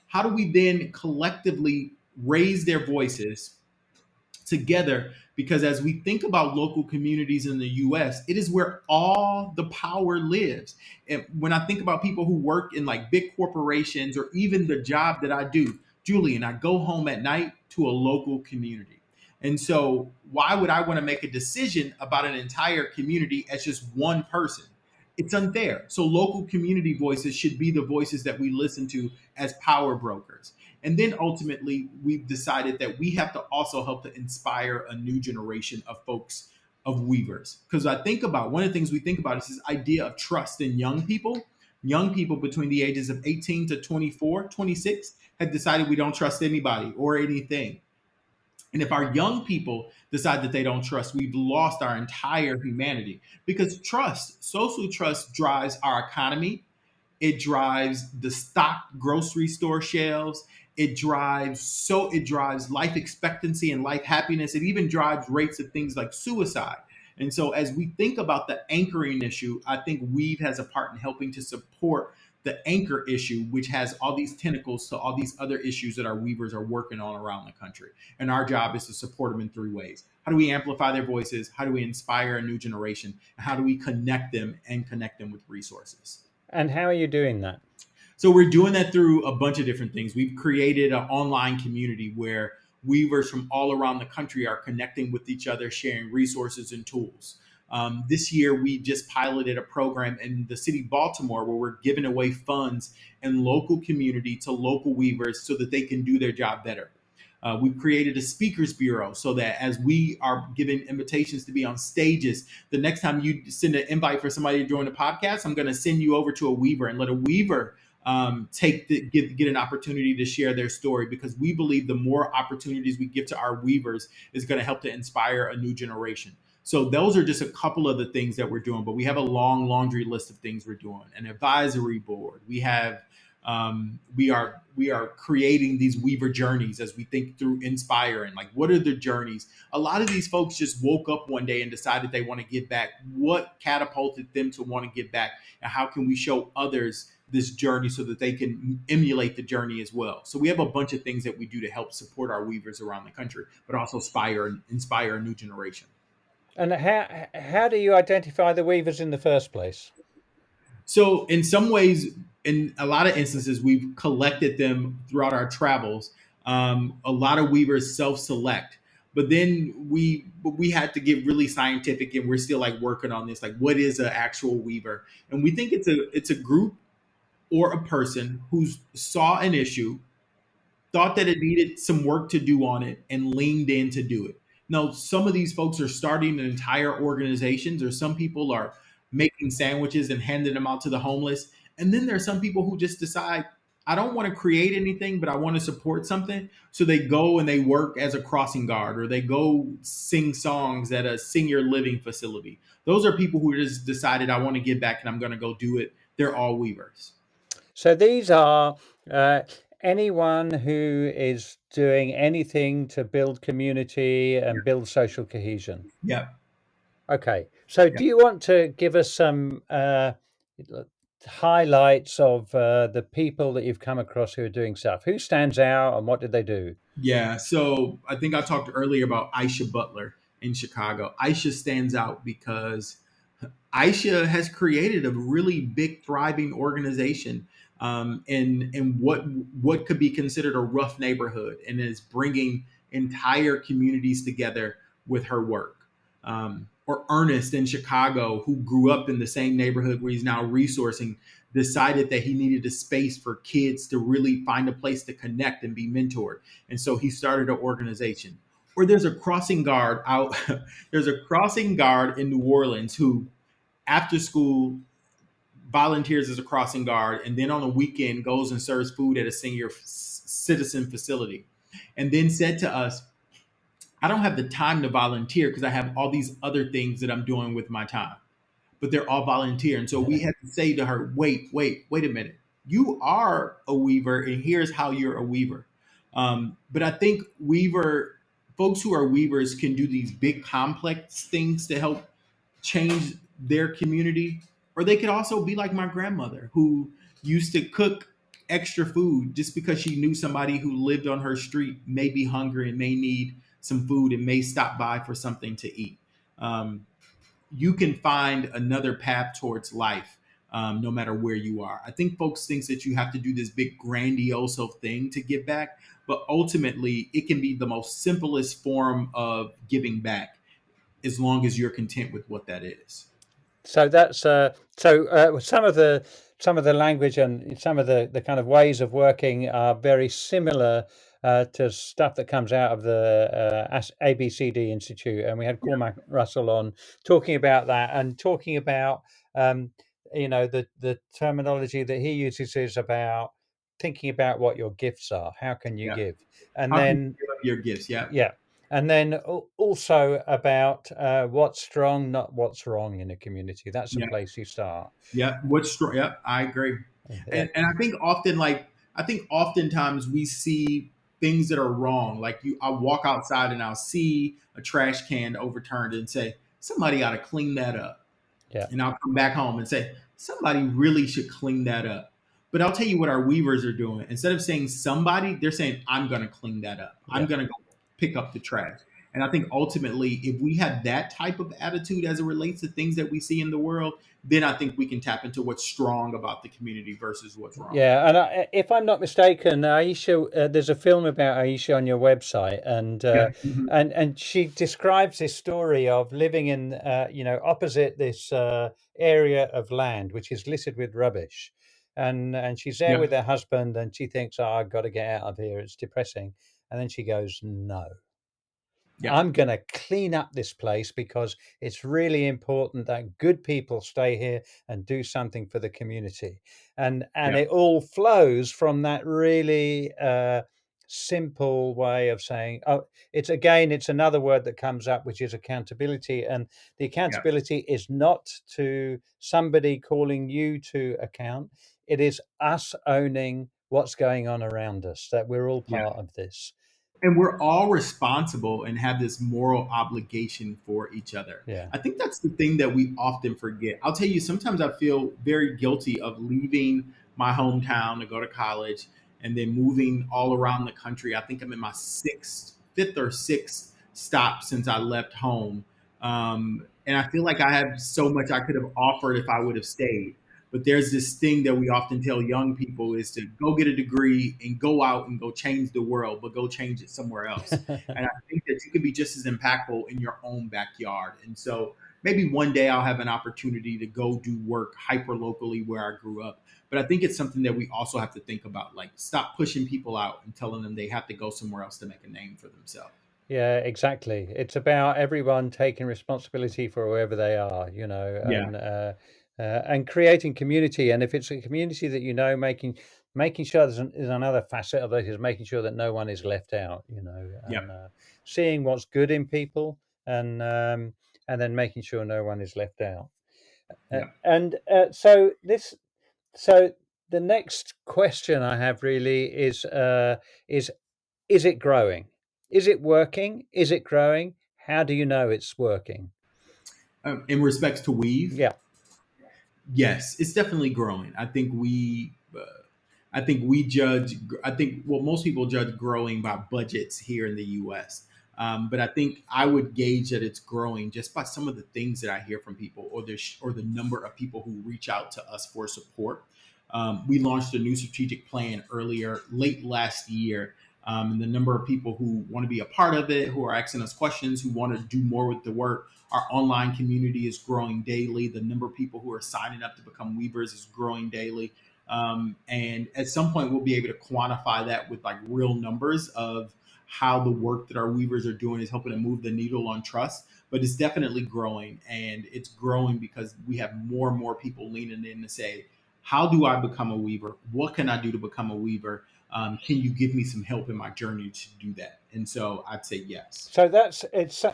How do we then collectively raise their voices together? Because as we think about local communities in the US, it is where all the power lives. And when I think about people who work in like big corporations or even the job that I do, Julian, I go home at night to a local community. And so why would I want to make a decision about an entire community as just one person? It's unfair. So local community voices should be the voices that we listen to as power brokers. And then ultimately, we've decided that we have to also help to inspire a new generation of folks, of weavers. Because I think about one of the things we think about is this idea of trust in young people. Young people between the ages of 18 to 24, 26 have decided we don't trust anybody or anything. And if our young people decide that they don't trust, we've lost our entire humanity. Because trust, social trust, drives our economy, it drives the stock grocery store shelves. It drives life expectancy and life happiness. It even drives rates of things like suicide. And so as we think about the anchoring issue, I think Weave has a part in helping to support the anchor issue, which has all these tentacles to all these other issues that our weavers are working on around the country. And our job is to support them in three ways. How do we amplify their voices? How do we inspire a new generation? And how do we connect them and connect them with resources? And how are you doing that? So we're doing that through a bunch of different things. We've created an online community where weavers from all around the country are connecting with each other, sharing resources and tools. This year, we just piloted a program in the city of Baltimore where we're giving away funds in local community to local weavers so that they can do their job better. We've created a speakers bureau so that as we are giving invitations to be on stages, the next time you send an invite for somebody to join the podcast, I'm going to send you over to a weaver and let a weaver get an opportunity to share their story, because we believe the more opportunities we give to our weavers is going to help to inspire a new generation. So those are just a couple of the things that we're doing, but we have a long laundry list of things we're doing. An advisory board. We are creating these weaver journeys as we think through inspiring. Like, what are the journeys? A lot of these folks just woke up one day and decided they want to give back. What catapulted them to want to give back, and how can we show others this journey so that they can emulate the journey as well? So we have a bunch of things that we do to help support our weavers around the country, but also inspire a new generation. And how do you identify the weavers in the first place? So in some ways, in a lot of instances, we've collected them throughout our travels. A lot of weavers self-select, but then we had to get really scientific, and we're still like working on this. Like, what is an actual weaver? And we think it's a group or a person who saw an issue, thought that it needed some work to do on it, and leaned in to do it. Now, some of these folks are starting entire organizations, or some people are making sandwiches and handing them out to the homeless. And then there are some people who just decide, I don't want to create anything, but I want to support something. So they go and they work as a crossing guard, or they go sing songs at a senior living facility. Those are people who just decided, I want to give back and I'm going to go do it. They're all weavers. So these are uh, anyone who is doing anything to build community and build social cohesion. Yep. Okay. So Yep. do you want to give us some highlights of the people that you've come across who are doing stuff? Who stands out and what did they do? Yeah, so I think I talked earlier about Aisha Butler in Chicago. Aisha stands out because Aisha has created a really big, thriving organization in what could be considered a rough neighborhood, and is bringing entire communities together with her work. Or Ernest in Chicago, who grew up in the same neighborhood where he's now resourcing, decided that he needed a space for kids to really find a place to connect and be mentored, and so he started an organization. Or there's a crossing guard out. There's a crossing guard in New Orleans who after school volunteers as a crossing guard, and then on the weekend goes and serves food at a senior citizen facility, and then said to us, I don't have the time to volunteer because I have all these other things that I'm doing with my time, but they're all volunteer. And so we had to say to her, wait a minute. You are a weaver, and here's how you're a weaver. But I think folks who are weavers can do these big complex things to help change their community, or they could also be like my grandmother who used to cook extra food just because she knew somebody who lived on her street may be hungry and may need some food and may stop by for something to eat. You can find another path towards life, no matter where you are. I think folks think that you have to do this big grandiose thing to give back, but ultimately it can be the most simplest form of giving back as long as you're content with what that is. So that's some of the language and some of the kind of ways of working are very similar to stuff that comes out of the ABCD Institute, and we had Cormac Russell on talking about that and talking about um, the terminology that he uses is about thinking about what your gifts are. How can you Yeah. give? And How can you then give up your gifts? Yeah. yeah. And then also about what's strong, not what's wrong in a community. That's a Yeah. place you start. Yeah. What's strong? Yeah. I agree. Yeah, And I think oftentimes we see things that are wrong. Like I walk outside and I'll see a trash can overturned and say, somebody ought to clean that up. yeah, And I'll come back home and say, somebody really should clean that up. But I'll tell you what our weavers are doing. Instead of saying somebody, they're saying, I'm going to clean that up. I'm yeah. going to go pick up the trash. And I think ultimately, if we have that type of attitude as it relates to things that we see in the world, then I think we can tap into what's strong about the community versus what's wrong. Yeah, and if I'm not mistaken, Aisha, there's a film about Aisha on your website, Yeah. Mhm. and she describes this story of living in opposite this area of land which is littered with rubbish, and she's there Yeah. with her husband, and she thinks, oh, I've got to get out of here. It's depressing, and then she goes, no. Yeah. I'm going to clean up this place because it's really important that good people stay here and do something for the community. And Yeah. it all flows from that really simple way of saying, oh, it's another word that comes up, which is accountability. And the Yeah. accountability is not to somebody calling you to account. It is us owning what's going on around us, that we're all Yeah. part of this. And we're all responsible and have this moral obligation for each other. Yeah. I think that's the thing that we often forget. I'll tell you, sometimes I feel very guilty of leaving my hometown to go to college and then moving all around the country. I think I'm in my fifth or sixth stop since I left home. And I feel like I have so much I could have offered if I would have stayed. But there's this thing that we often tell young people is to go get a degree and go out and go change the world, but go change it somewhere else. And I think that you can be just as impactful in your own backyard. And so maybe one day I'll have an opportunity to go do work hyper locally where I grew up. But I think it's something that we also have to think about, like stop pushing people out and telling them they have to go somewhere else to make a name for themselves. Yeah, exactly. It's about everyone taking responsibility for wherever they are, Yeah, and creating community. And if it's a community that making sure there's another facet of it is making sure that no one is left out, yeah, and seeing what's good in people, and then making sure no one is left out. yeah. And so the next question I have really is is it growing? Is it working? Is it growing? How do you know it's working? In respects to weave, Yeah. yes, it's definitely growing. I think we judge. I think well, most people judge growing by budgets here in the U.S. But I think I would gauge that it's growing just by some of the things that I hear from people, or the number of people who reach out to us for support. We launched a new strategic plan late last year, and the number of people who want to be a part of it, who are asking us questions, who want to do more with the work. Our online community is growing daily. The number of people who are signing up to become weavers is growing daily. And at some point, we'll be able to quantify that with like real numbers of how the work that our weavers are doing is helping to move the needle on trust. But it's definitely growing, and it's growing because we have more and more people leaning in to say, "How do I become a weaver? What can I do to become a weaver? Can you give me some help in my journey to do that?" And so I'd say yes. So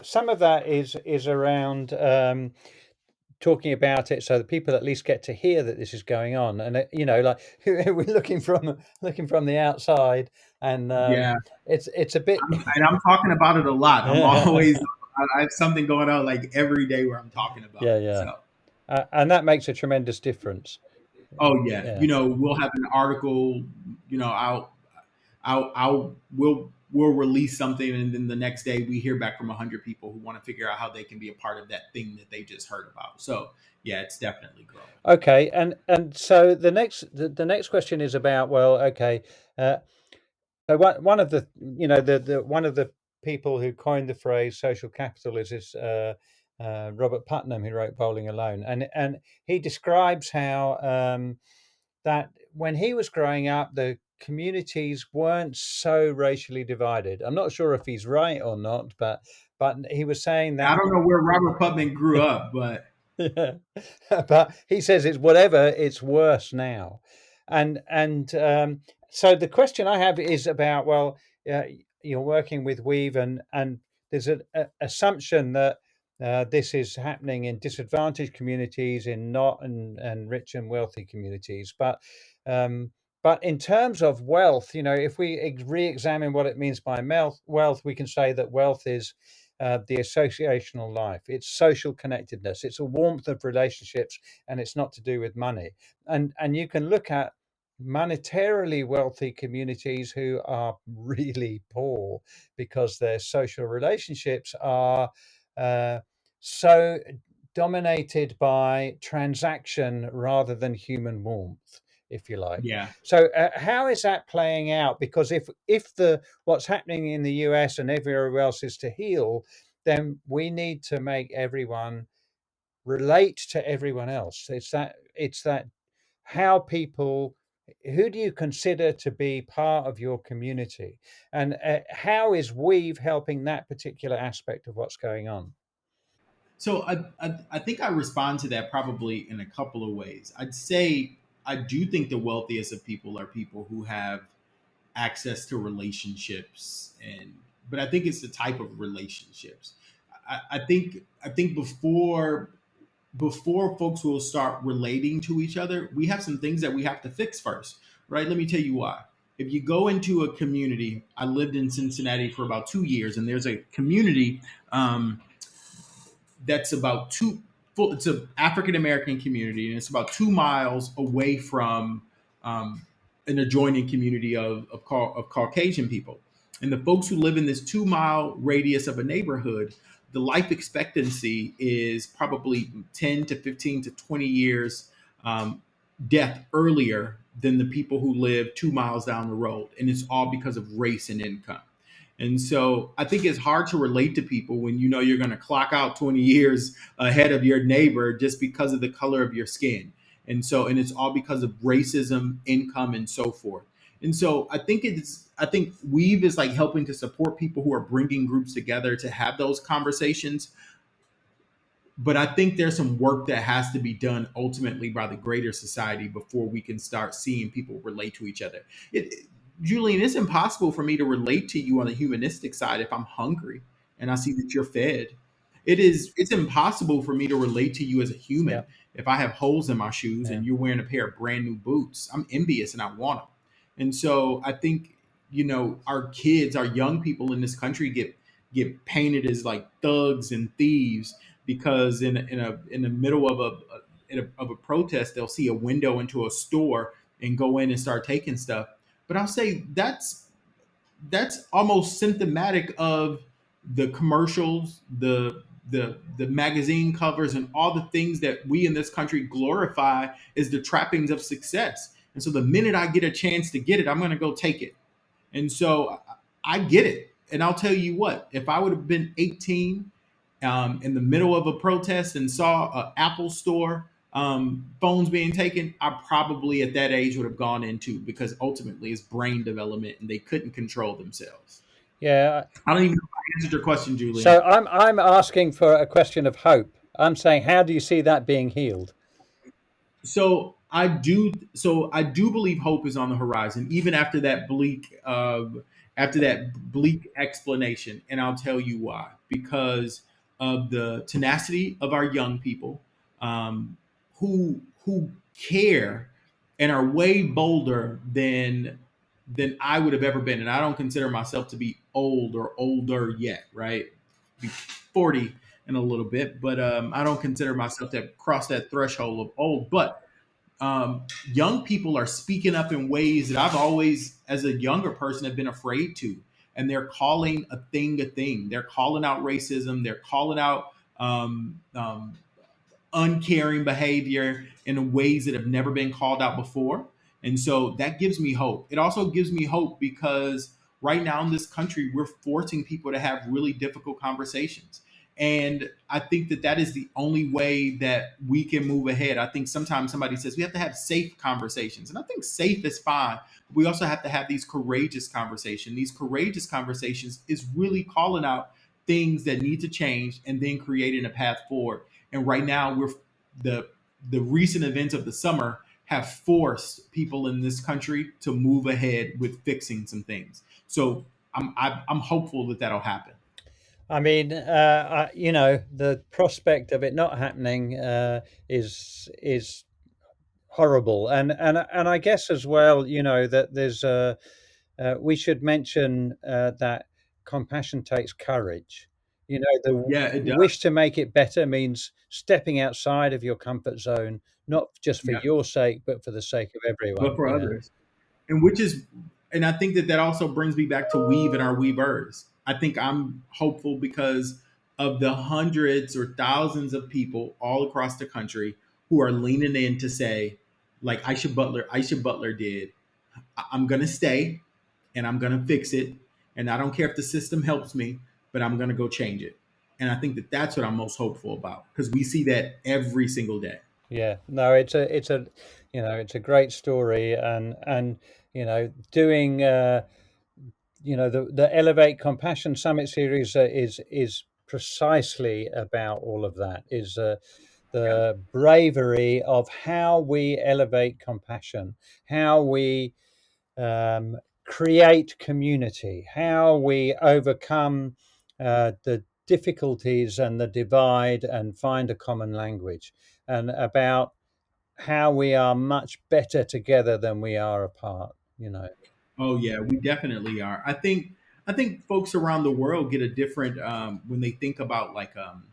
some of that is around talking about it, so that people at least get to hear that this is going on, and like we're looking from the outside, and Yeah, it's a bit. and I'm talking about it a lot. I'm always I have something going on like every day where I'm talking about Yeah, it. yeah, So, and that makes a tremendous difference. oh yeah, Yeah. we'll have an article. We'll release something, and then the next day we hear back from 100 people who want to figure out how they can be a part of that thing that they just heard about. So, yeah, it's definitely growing. Okay, and so the next question is about, well, okay, uh, so one of the the one of the people who coined the phrase social capital is this Robert Putnam, who wrote Bowling Alone, and he describes how that when he was growing up, the communities weren't so racially divided. I'm not sure if he's right or not, but he was saying I that. don't know where Robert Putnam grew up, but Yeah. But he says it's whatever, it's worse now. And so the question I have is about, well, uh, you're working with Weave, and there's an assumption that this is happening in disadvantaged communities, in not and rich and wealthy communities. But in terms of wealth, if we re-examine what it means by wealth, we can say that wealth is the associational life. It's social connectedness. It's a warmth of relationships, and it's not to do with money. And you can look at monetarily wealthy communities who are really poor because their social relationships are uh, so dominated by transaction rather than human warmth, if you like. yeah. So how is that playing out? Because if the what's happening in the US and everywhere else is to heal, then we need to make everyone relate to everyone else. It's that how people, who do you consider to be part of your community, and how is Weave helping that particular aspect of what's going on? So I think I respond to that probably in a couple of ways. I'd say I do think the wealthiest of people are people who have access to relationships, but I think it's the type of relationships. I think before folks will start relating to each other, we have some things that we have to fix first, right? Let me tell you why. If you go into a community, I lived in Cincinnati for about 2 years, and there's a community that's about it's an African American community, and it's about 2 miles away from um, an adjoining community of Caucasian people. And the folks who live in this 2 mile radius of a neighborhood the life expectancy is probably 10 to 15 to 20 years um, death earlier than the people who live 2 miles down the road. And it's all because of race and income. And so I think it's hard to relate to people when you know you're going to clock out 20 years ahead of your neighbor just because of the color of your skin. And it's all because of racism, income, and so forth. And so I think Weave is like helping to support people who are bringing groups together to have those conversations. But I think there's some work that has to be done ultimately by the greater society before we can start seeing people relate to each other. Julian, it's impossible for me to relate to you on the humanistic side if I'm hungry and I see that you're fed. It's impossible for me to relate to you as a Yeah. human if I have holes in my shoes Yeah. and you're wearing a pair of brand new boots. I'm envious and I want them. And so I think, our kids, our young people in this country get painted as like thugs and thieves because in the middle of a protest they'll see a window into a store and go in and start taking stuff. But I'll say that's almost symptomatic of the commercials, the magazine covers, and all the things that we in this country glorify as the trappings of success. And so the minute I get a chance to get it, I'm going to go take it. And so I get it. And I'll tell you what, if I would have been 18 in the middle of a protest and saw an Apple store phones being taken, I probably at that age would have gone into, because ultimately it's brain development and they couldn't control themselves. Yeah. I don't even know if I answered your question, So Julian. I'm asking for a question of hope. I'm saying, how do you see that being healed? So I do believe hope is on the horizon, even after that bleak explanation, and I'll tell you why. Because of the tenacity of our young people, who care and are way bolder than I would have ever been. And I don't consider myself to be old or older yet, right? Be 40 in a little bit, but I don't consider myself to have crossed that threshold of old. But young people are speaking up in ways that I've always, as a younger person, have been afraid to. And they're calling a thing a thing. They're calling out racism. They're calling out uncaring behavior in ways that have never been called out before. And so that gives me hope. It also gives me hope because right now in this country, we're forcing people to have really difficult conversations. And I think that that is the only way that we can move ahead. I think sometimes somebody says we have to have safe conversations. And I think safe is fine. But we also have to have these courageous conversations. These courageous conversations is really calling out things that need to change and then creating a path forward. And right now, the the recent events of the summer have forced people in this country to move ahead with fixing some things. So I'm hopeful that that'll happen. I mean, the prospect of it not happening is horrible, and I guess as well, that there's we should mention that compassion takes courage. The Yeah, it does. wish to make it better means stepping outside of your comfort zone, not just for Yeah, your sake, but for the sake of but everyone. for Yeah, others, and I think that that also brings me back to Weave and our Weavers. I think I'm hopeful because of the hundreds or thousands of people all across the country who are leaning in to say, like Aisha Butler did, I'm gonna stay and I'm gonna fix it, and I don't care if the system helps me, but I'm gonna go change it. And I think that that's what I'm most hopeful about because we see that every single day. yeah. No, it's a great story, and doing. The Elevate Compassion Summit series is precisely about all of that. Is Yeah. the bravery of how we elevate compassion, how we create community, how we overcome the difficulties and the divide and find a common language, and about how we are much better together than we are apart. Oh yeah, we definitely are. I think folks around the world get a different when they think about like um,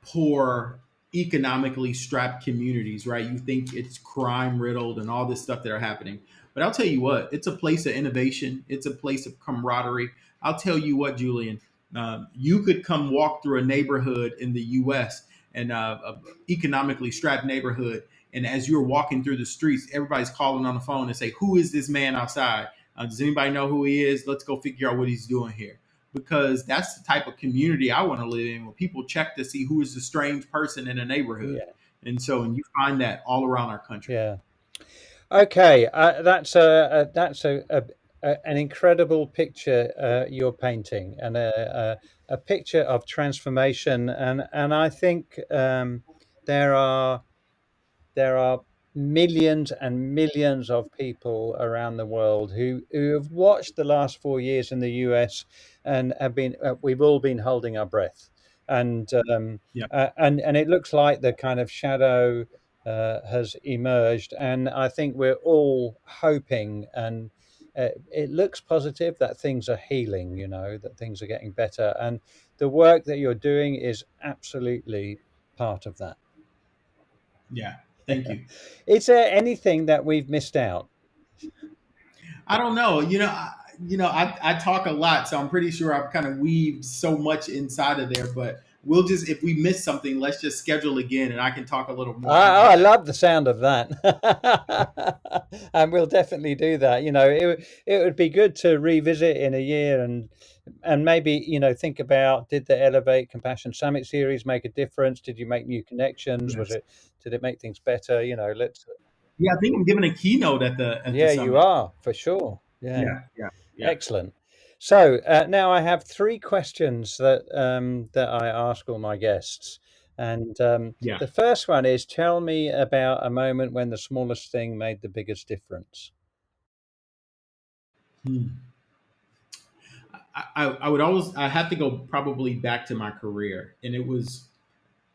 poor, economically strapped communities, right? You think it's crime riddled and all this stuff that are happening. But I'll tell you what, it's a place of innovation. It's a place of camaraderie. I'll tell you what, Julian. You could come walk through a neighborhood in the U.S. and a economically strapped neighborhood, and as you're walking through the streets, everybody's calling on the phone and say, "Who is this man outside? Does anybody know who he is? Let's go figure out what he's doing here." Because that's the type of community I want to live in, where people check to see who is the strange person in a neighborhood. Yeah. And you find that all around our country. Yeah. Okay, that's an incredible picture you're painting, and a picture of transformation. And I think there are there are millions and millions of people around the world who have watched the last 4 years in the US and have been we've all been holding our breath, and Yeah. and it looks like the kind of shadow has emerged, and I think we're all hoping, and it looks positive that things are healing, that things are getting better, and the work that you're doing is absolutely part of that. Yeah. Thank you. Is there anything that we've missed out? I don't know. I talk a lot, so I'm pretty sure I've kind of weaved so much inside of there. But we'll just, if we miss something, let's just schedule again, and I can talk a little more. How I about that? love the sound of that. And we'll definitely do that. It would be good to revisit in a year, and maybe, think about, did the Elevate Compassion Summit series make a difference? Did you make new connections? Yes. Did it make things better? Let's Yeah, I think I'm giving a keynote at the Yeah, you summit. are for sure. Yeah. Yeah. Yeah. Yeah. Excellent. So now I have three questions that I ask all my guests, and Yeah. the first one is: tell me about a moment when the smallest thing made the biggest difference. Hmm. I would always, I have to go probably back to my career, and it was,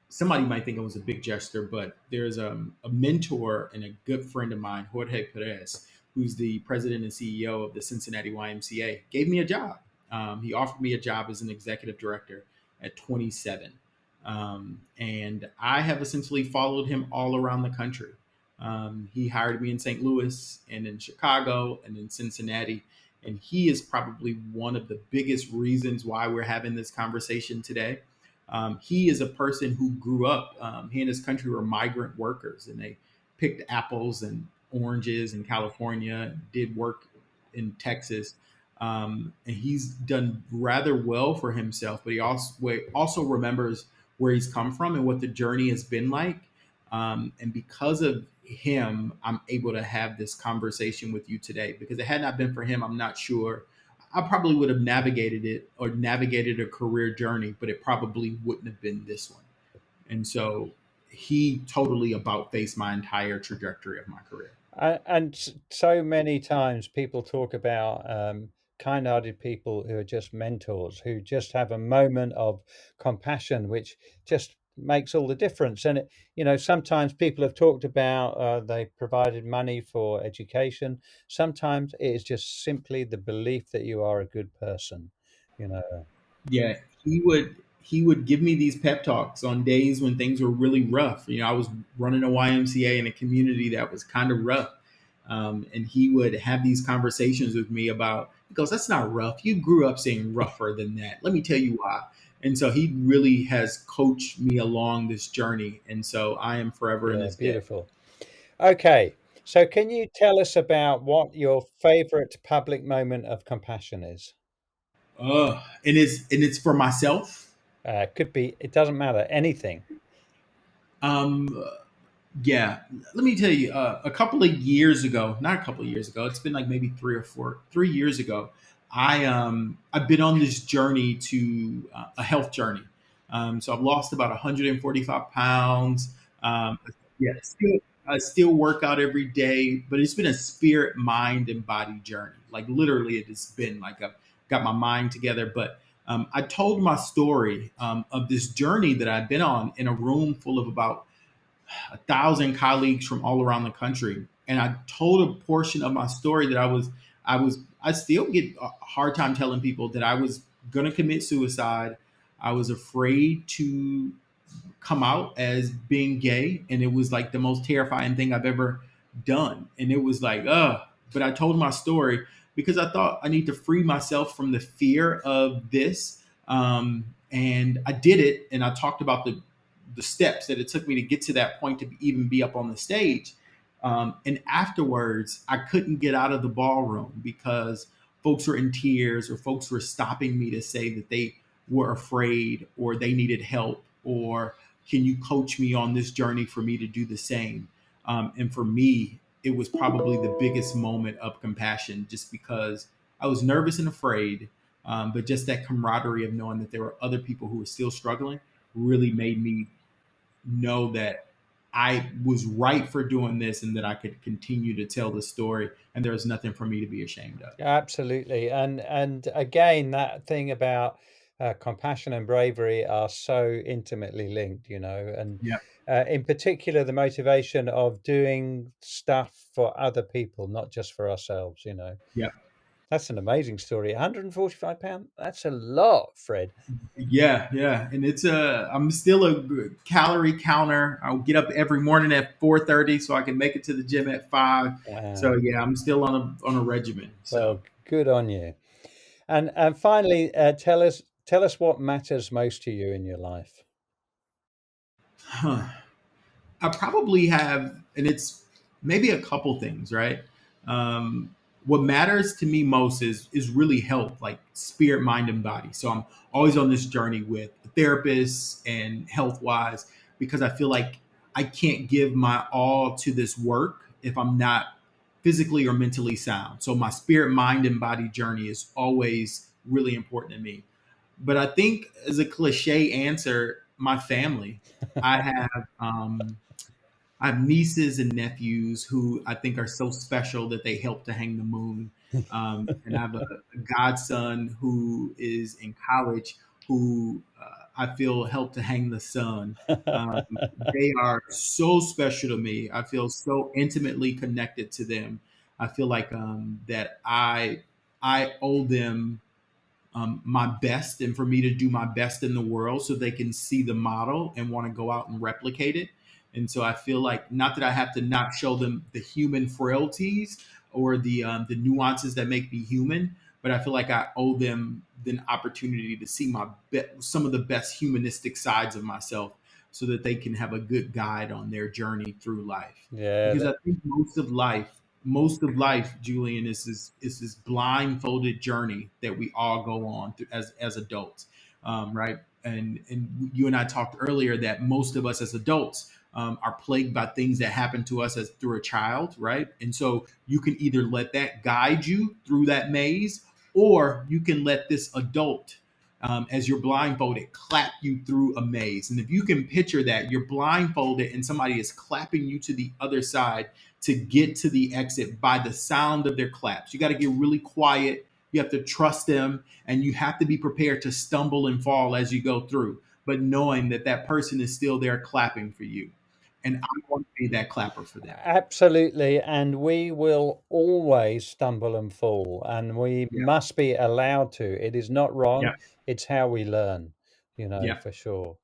somebody might think it was a big gesture, but there's a mentor and a good friend of mine, Jorge Perez, who's the president and CEO of the Cincinnati YMCA, gave me a job. He offered me a job as an executive director at 27. And I have essentially followed him all around the country. He hired me in St. Louis and in Chicago and in Cincinnati. And he is probably one of the biggest reasons why we're having this conversation today. He is a person who grew up, he and his country were migrant workers, and they picked apples and oranges in California, did work in Texas. And he's done rather well for himself, but he also remembers where he's come from and what the journey has been like. And because of him, I'm able to have this conversation with you today, because it had not been for him, I'm not sure I probably would have navigated it, or navigated a career journey, but it probably wouldn't have been this one. And so he totally about faced my entire trajectory of my career. And so many times people talk about kind-hearted people who are just mentors, who just have a moment of compassion, which just makes all the difference. And sometimes people have talked about they provided money for education. Sometimes it is just simply the belief that you are a good person. You know, Yeah, he would give me these pep talks on days when things were really rough. I was running a YMCA in a community that was kind of rough. And he would have these conversations with me about, he goes, "That's not rough. You grew up saying rougher than that. Let me tell you why." And so he really has coached me along this journey. And so I am forever in yeah, his debt. beautiful. Okay, so can you tell us about what your favorite public moment of compassion is? And it's for myself. Could be, it doesn't matter, anything. Um, Yeah, let me tell you, a couple of years ago, not a couple of years ago, it's been like maybe 3 years ago. I've been on this journey to a health journey. So I've lost about 145 pounds. Yeah, I still work out every day, but it's been a spirit, mind, and body journey. Like literally, it has been like I've got my mind together. But I told my story of this journey that I've been on in a room full of about 1,000 colleagues from all around the country, and I told a portion of my story that I still get a hard time telling people that I was gonna commit suicide. I was afraid to come out as being gay, and it was like the most terrifying thing I've ever done. And it was like, but I told my story because I thought I need to free myself from the fear of this. And I did it, and I talked about the steps that it took me to get to that point to even be up on the stage. And afterwards, I couldn't get out of the ballroom because folks were in tears, or folks were stopping me to say that they were afraid, or they needed help, or can you coach me on this journey for me to do the same? And for me, it was probably the biggest moment of compassion, just because I was nervous and afraid. But just that camaraderie of knowing that there were other people who were still struggling really made me know that I was right for doing this, and that I could continue to tell the story, and there was nothing for me to be ashamed of. Absolutely. And again, that thing about compassion and bravery are so intimately linked, and Yeah. in particular, the motivation of doing stuff for other people, not just for ourselves. Yeah. That's an amazing story. £145, that's a lot, Fred. Yeah, yeah, and I'm still a good calorie counter. I'll get up every morning at 4:30 so I can make it to the gym at 5. So Wow. yeah, I'm still on a regimen. So Well, good on you. And finally, tell us what matters most to you in your life. huh. I probably have, and it's maybe a couple things, right? Um, what matters to me most is really health, like spirit, mind, and body. So I'm always on this journey with therapists and health wise, because I feel like I can't give my all to this work if I'm not physically or mentally sound. So my spirit, mind, and body journey is always really important to me. But I think, as a cliche answer, my family. I have um, I have nieces and nephews who I think are so special that they help to hang the moon. And I have a godson who is in college who I feel helped to hang the sun. Um, they are so special to me. I feel so intimately connected to them. I feel like that I owe them my best, and for me to do my best in the world so they can see the model and want to go out and replicate it. And so I feel like, not that I have to not show them the human frailties or the nuances that make me human, but I feel like I owe them the opportunity to see some of the best humanistic sides of myself, so that they can have a good guide on their journey through life. Yeah, Because I think most of life, Julian, is this blindfolded journey that we all go on through as adults, right? And you and I talked earlier that most of us as adults are plagued by things that happen to us as through a child, right? And so you can either let that guide you through that maze, or you can let this adult, as you're blindfolded, clap you through a maze. And if you can picture that, you're blindfolded and somebody is clapping you to the other side to get to the exit by the sound of their claps. You got to get really quiet. You have to trust them, and you have to be prepared to stumble and fall as you go through, but knowing that that person is still there clapping for you. And I want to be that clapper for them. absolutely. And we will always stumble and fall, and we Yeah. must be allowed to. It is not wrong. Yeah. It's how we learn, Yeah. for sure.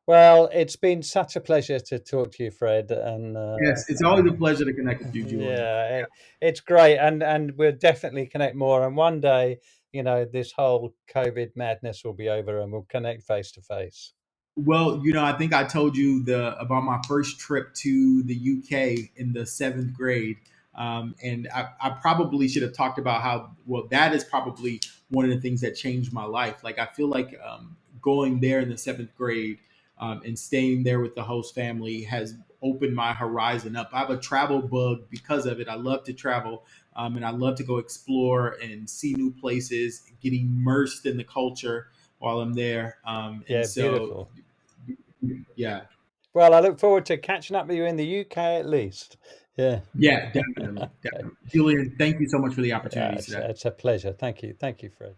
Well, it's been such a pleasure to talk to you, Fred. And Yes. It's always a pleasure to connect with you, Julian. yeah, it's great. And we'll definitely connect more. And one day, this whole COVID madness will be over and we'll connect face to face. Well, I think I told you the about my first trip to the UK in the seventh grade, and I probably should have talked about how well that is probably one of the things that changed my life. Like, I feel like going there in the seventh grade, and staying there with the host family has opened my horizon up. I have a travel bug because of it. I love to travel, and I love to go explore and see new places, get immersed in the culture while I'm there. And Yeah, so beautiful. yeah, Well, I look forward to catching up with you in the UK at least. Yeah. yeah, definitely, Okay. definitely. Julian, thank you so much for the Yeah, opportunity it's, today. it's a pleasure. Thank you. Thank you, Fred.